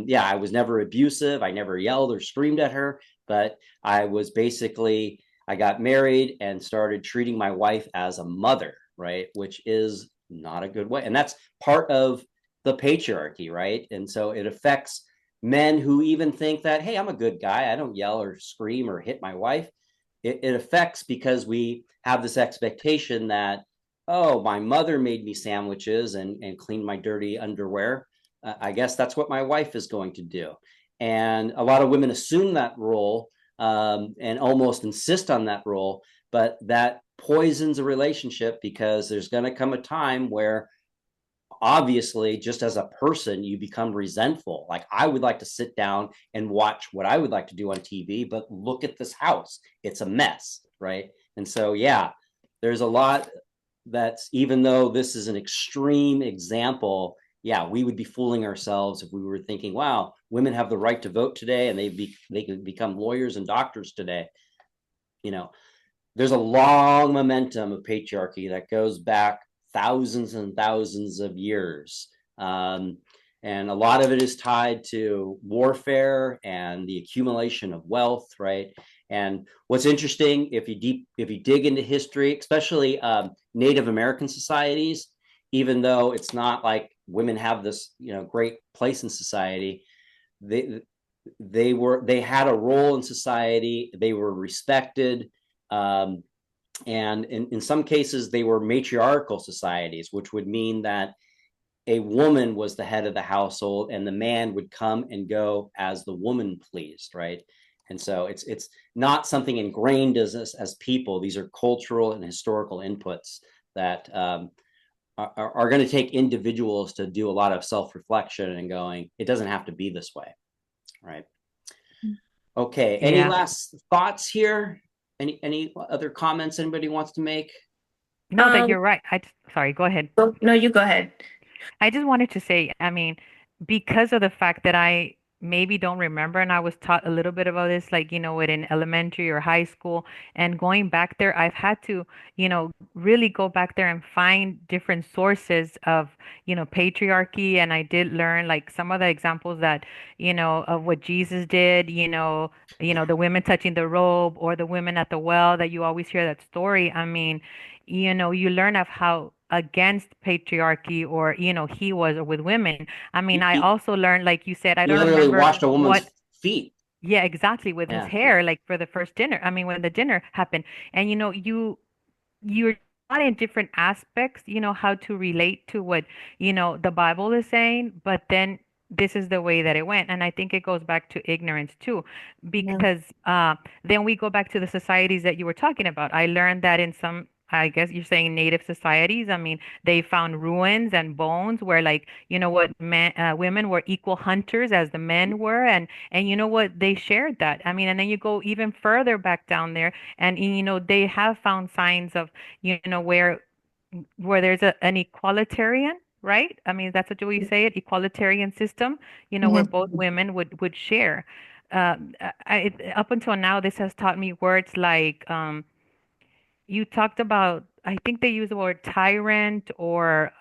yeah, I was never abusive. I never yelled or screamed at her, but I was basically, I got married and started treating my wife as a mother, right? Which is not a good way. And that's part of the patriarchy, right? And so it affects men who even think that, hey, I'm a good guy. I don't yell or scream or hit my wife. It affects because we have this expectation that, oh, my mother made me sandwiches and cleaned my dirty underwear. I guess that's what my wife is going to do. And a lot of women assume that role and almost insist on that role, but that poisons a relationship because there's going to come a time where obviously just as a person you become resentful. Like, I would like to sit down and watch what I would like to do on TV, but look at this house, it's a mess, right? And so, yeah, there's a lot that's, even though this is an extreme example, yeah, we would be fooling ourselves if we were thinking, wow, women have the right to vote today and they can become lawyers and doctors today. You know, there's a long momentum of patriarchy that goes back thousands and thousands of years. And a lot of it is tied to warfare and the accumulation of wealth, right? And what's interesting, if you dig into history, especially Native American societies, even though it's not like women have this, great place in society, they they had a role in society. They were respected. Um, and in some cases, they were matriarchal societies, which would mean that a woman was the head of the household and the man would come and go as the woman pleased, right? And so it's not something ingrained as people. These are cultural and historical inputs that are going to take individuals to do a lot of self-reflection and going, it doesn't have to be this way, right? Okay, any Yeah. last thoughts here? Any other comments anybody wants to make? No, that Um, you're right. Sorry, go ahead. no, you go ahead. I just wanted to say, I mean, because of the fact that I maybe don't remember, and I was taught a little bit about this, like, within elementary or high school, and going back there, I've had to, really go back there and find different sources of, patriarchy. And I did learn like some of the examples that, of what Jesus did, the women touching the robe or the women at the well that you always hear that story. I mean, you learn of how against patriarchy or he was with women. I mean, I He also learned, like you said, I he don't literally remember washed a woman's what. feet. Yeah, exactly, with his Yeah, hair, like for the first dinner. I mean, when the dinner happened. And you're taught in different aspects, how to relate to what, the Bible is saying, but then this is the way that it went. And I think it goes back to ignorance too, Yeah. because then we go back to the societies that you were talking about. I learned that in some, I guess you're saying native societies. I mean, they found ruins and bones where, like, women were equal hunters as the men were, and you know what, they shared that. I mean, and then you go even further back down there, and they have found signs of, where there's an equalitarian, right? I mean, that's what we say, it, equalitarian system, where Mhm. both women would share. Up until now, this has taught me words like, you talked about, I think they use the word tyrant or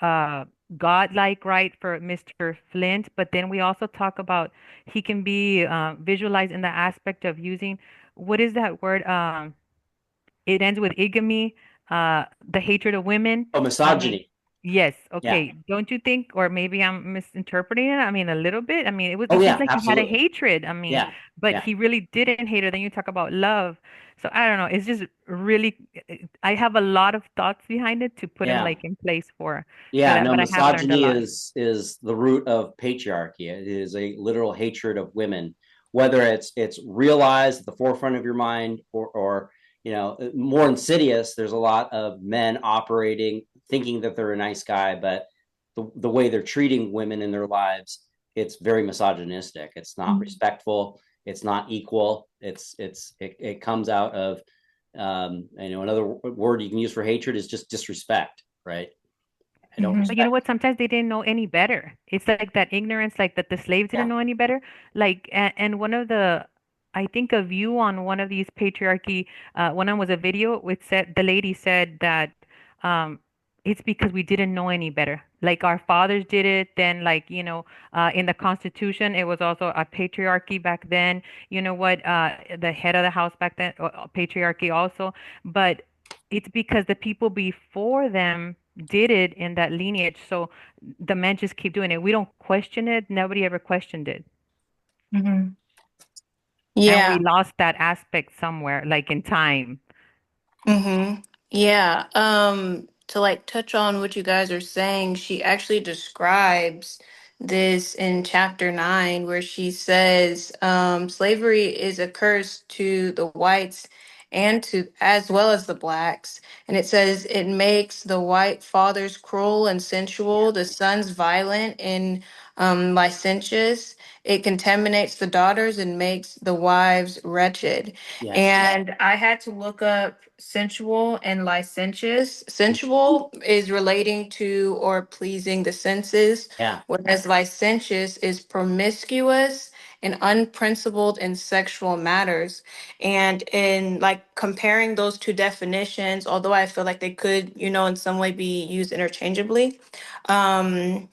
godlike, right, for Mr. Flint, but then we also talk about he can be visualized in the aspect of using, what is that word? It ends with igamy, the hatred of women. oh, I mean, misogyny. yes, Yeah. okay. Don't you think, or maybe I'm misinterpreting it? I mean, a little bit. I mean, Oh it seems yeah, like he had a absolutely. hatred. I mean, Yeah, but yeah, he really didn't hate her. Then you talk about love. So I don't know. It's just really, I have a lot of thoughts behind it to put him yeah. like in place for Yeah, that, no, but I have learned a misogyny lot. is the root of patriarchy. It is a literal hatred of women, whether it's realized at the forefront of your mind or more insidious. There's a lot of men operating, thinking that they're a nice guy, but the way they're treating women in their lives, it's very misogynistic. It's not respectful. It's not equal. It comes out of another word you can use for hatred is just disrespect, right? I don't Mhm. But you know respect. what? Sometimes they didn't know any better. It's like that ignorance, like that the slaves didn't Yeah, know any better. Like, and one of the, I think of you on one of these patriarchy, one of them was a video which said, the lady said that um, it's because we didn't know any better. Like our fathers did it, then like, in the Constitution, it was also a patriarchy back then. You know what? The head of the house back then, patriarchy also. But it's because the people before them did it in that lineage. So the men just keep doing it. We don't question it. Nobody ever questioned it. Mhm. And we Yeah. lost that aspect somewhere, like in time. Mm-hmm. Yeah. To like touch on what you guys are saying, she actually describes this in chapter 9, where she says, slavery is a curse to the whites and to as well as the blacks. And it says it makes the white fathers cruel and sensual, the sons violent and licentious. It contaminates the daughters and makes the wives wretched. yes, And I had to look up sensual and licentious. Sensual is relating to or pleasing the senses, yeah, whereas licentious is promiscuous and unprincipled in sexual matters. And in like comparing those two definitions, although I feel like they could, in some way be used interchangeably, um,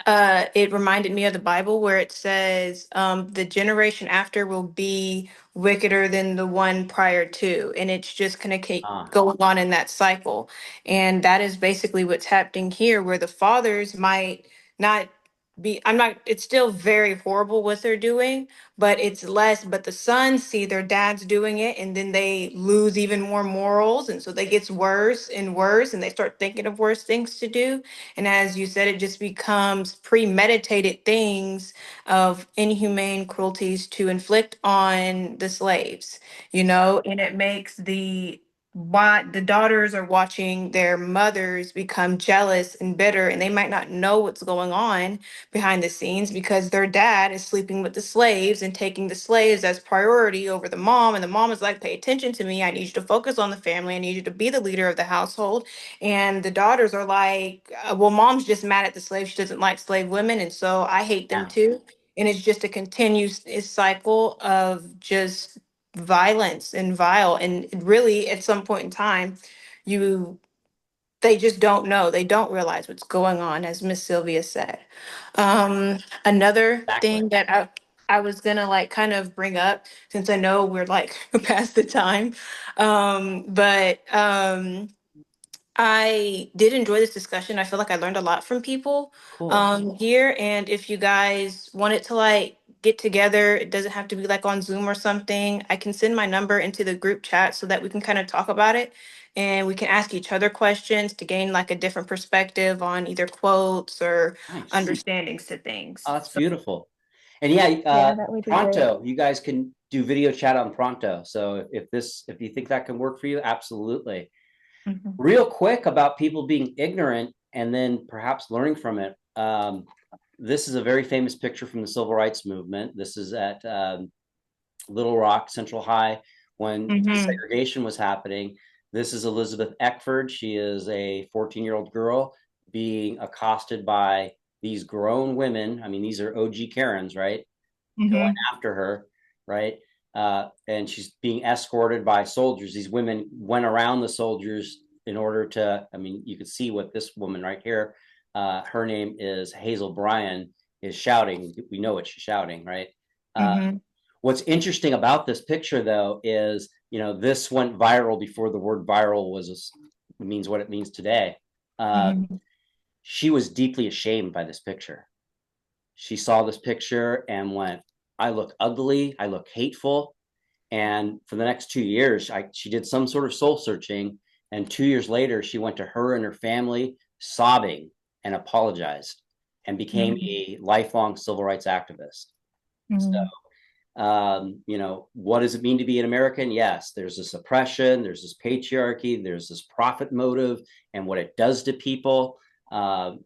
it reminded me of the Bible where it says, the generation after will be wickeder than the one prior to. And it's just going to keep uh, going on in that cycle. And that is basically what's happening here, where the fathers might not I'm not, it's still very horrible what they're doing, but it's less, but the sons see their dads doing it and then they lose even more morals. And so they gets worse and worse and they start thinking of worse things to do. And as you said, it just becomes premeditated things of inhumane cruelties to inflict on the slaves, and it makes why the daughters are watching their mothers become jealous and bitter, and they might not know what's going on behind the scenes because their dad is sleeping with the slaves and taking the slaves as priority over the mom. And the mom is like, pay attention to me. I need you to focus on the family. I need you to be the leader of the household. And the daughters are like, well, mom's just mad at the slaves. She doesn't like slave women. And so I hate them Yeah. too. And it's just a continuous cycle of just violence and vile. And really, at some point in time, you they just don't know. They don't realize what's going on, as Miss Sylvia said. Another Exactly. thing that I was gonna like kind of bring up, since I know we're like past the time, but I did enjoy this discussion. I feel like I learned a lot from people Cool. here. And if you guys wanted to like get together, it doesn't have to be like on Zoom or something. I can send my number into the group chat so that we can kind of talk about it and we can ask each other questions to gain like a different perspective on either quotes or Nice. understandings to things. Oh, that's So beautiful. And yeah, Yeah, that would be great. Pronto, you guys can do video chat on Pronto. So if you think that can work for you, absolutely. mhm. Real quick about people being ignorant and then perhaps learning from it. This is a very famous picture from the civil rights movement. This is at Little Rock Central High when Mhm. segregation was happening. This is Elizabeth Eckford. She is a 14-year-old girl being accosted by these grown women. I mean, these are OG Karens, right? Going Mhm. after her, right? And she's being escorted by soldiers. These women went around the soldiers in order to, I mean, you can see what this woman right here, her name is Hazel Bryan, is shouting. We know what she's shouting, right? Uh, Mhm. what's interesting about this picture, though, is, this went viral before the word viral means what it means today. Uh, Mhm. she was deeply ashamed by this picture. She saw this picture and went, I look ugly, I look hateful. And for the next 2 years, she did some sort of soul searching. And 2 years later, she went to her and her family sobbing and apologized and became Mhm. a lifelong civil rights activist. Mhm. So, what does it mean to be an American? Yes, there's this oppression, there's this patriarchy, there's this profit motive and what it does to people. Um,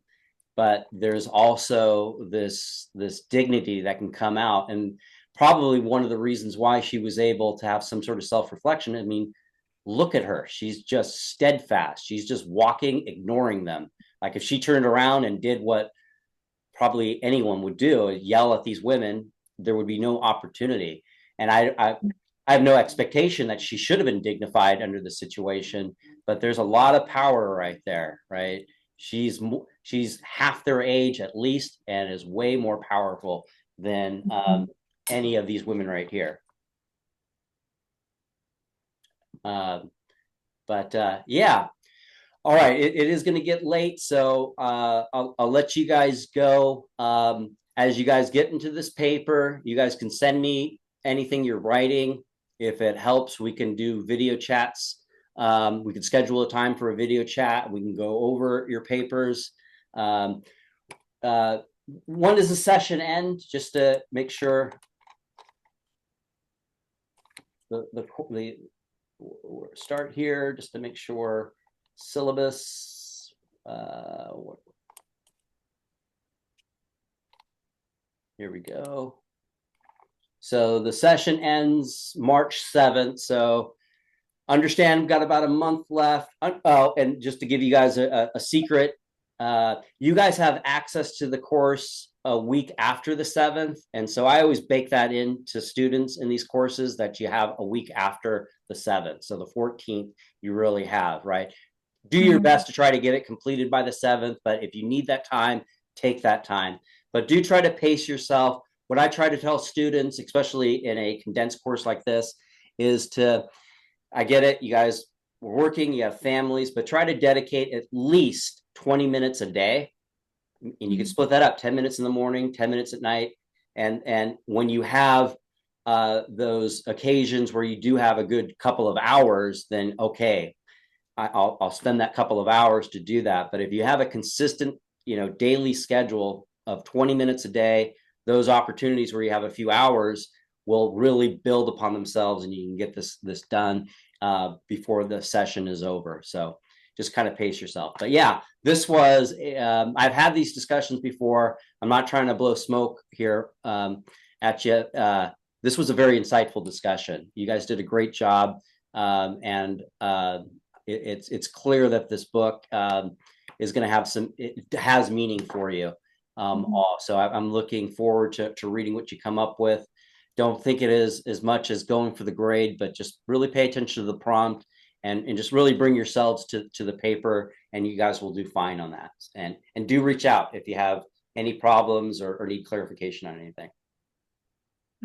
but there's also this dignity that can come out, and probably one of the reasons why she was able to have some sort of self-reflection. I mean, look at her, she's just steadfast, she's just walking, ignoring them. Like if she turned around and did what probably anyone would do, yell at these women, there would be no opportunity. And I have no expectation that she should have been dignified under the situation, but there's a lot of power right there, right? She's half their age at least, and is way more powerful than any of these women right here. But yeah, all right, it is going to get late, so I'll let you guys go. As you guys get into this paper, you guys can send me anything you're writing. If it helps, we can do video chats. We can schedule a time for a video chat. We can go over your papers. Um, uh, when does the session end? Just to make sure the start here, just to make sure syllabus. Here we go. So the session ends March 7th. So understand we've got about a month left. Oh, and just to give you guys a secret, you guys have access to the course a week after the 7th. And so I always bake that into students in these courses that you have a week after the 7th. So the 14th, you really have, right? Do your Mhm. best to try to get it completed by the 7th. But if you need that time, take that time. But do try to pace yourself. What I try to tell students, especially in a condensed course like this, is I get it, you guys were working, you have families, but try to dedicate at least 20 minutes a day and you can split that up, 10 minutes in the morning, 10 minutes at night. And when you have those occasions where you do have a good couple of hours, then okay, I'll spend that couple of hours to do that. But if you have a consistent, daily schedule of 20 minutes a day, those opportunities where you have a few hours will really build upon themselves, and you can get this done before the session is over. So just kind of pace yourself. But yeah, this was, I've had these discussions before. I'm not trying to blow smoke here at you. This was a very insightful discussion. You guys did a great job. And it's clear that this book is going to have it has meaning for you. So I'm looking forward to reading what you come up with. Don't think it is as much as going for the grade, but just really pay attention to the prompt and just really bring yourselves to the paper, and you guys will do fine on that. And do reach out if you have any problems or need clarification on anything.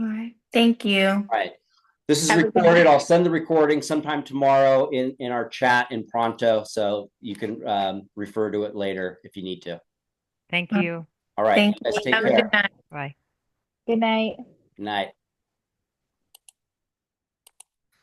All right. Thank you. All right. This is Have a good recorded. night. I'll send the recording sometime tomorrow in our chat in Pronto, so you can refer to it later if you need to. Thank you. All right. Thank You guys you. take Have a care. good night. Bye. Good night. Good night.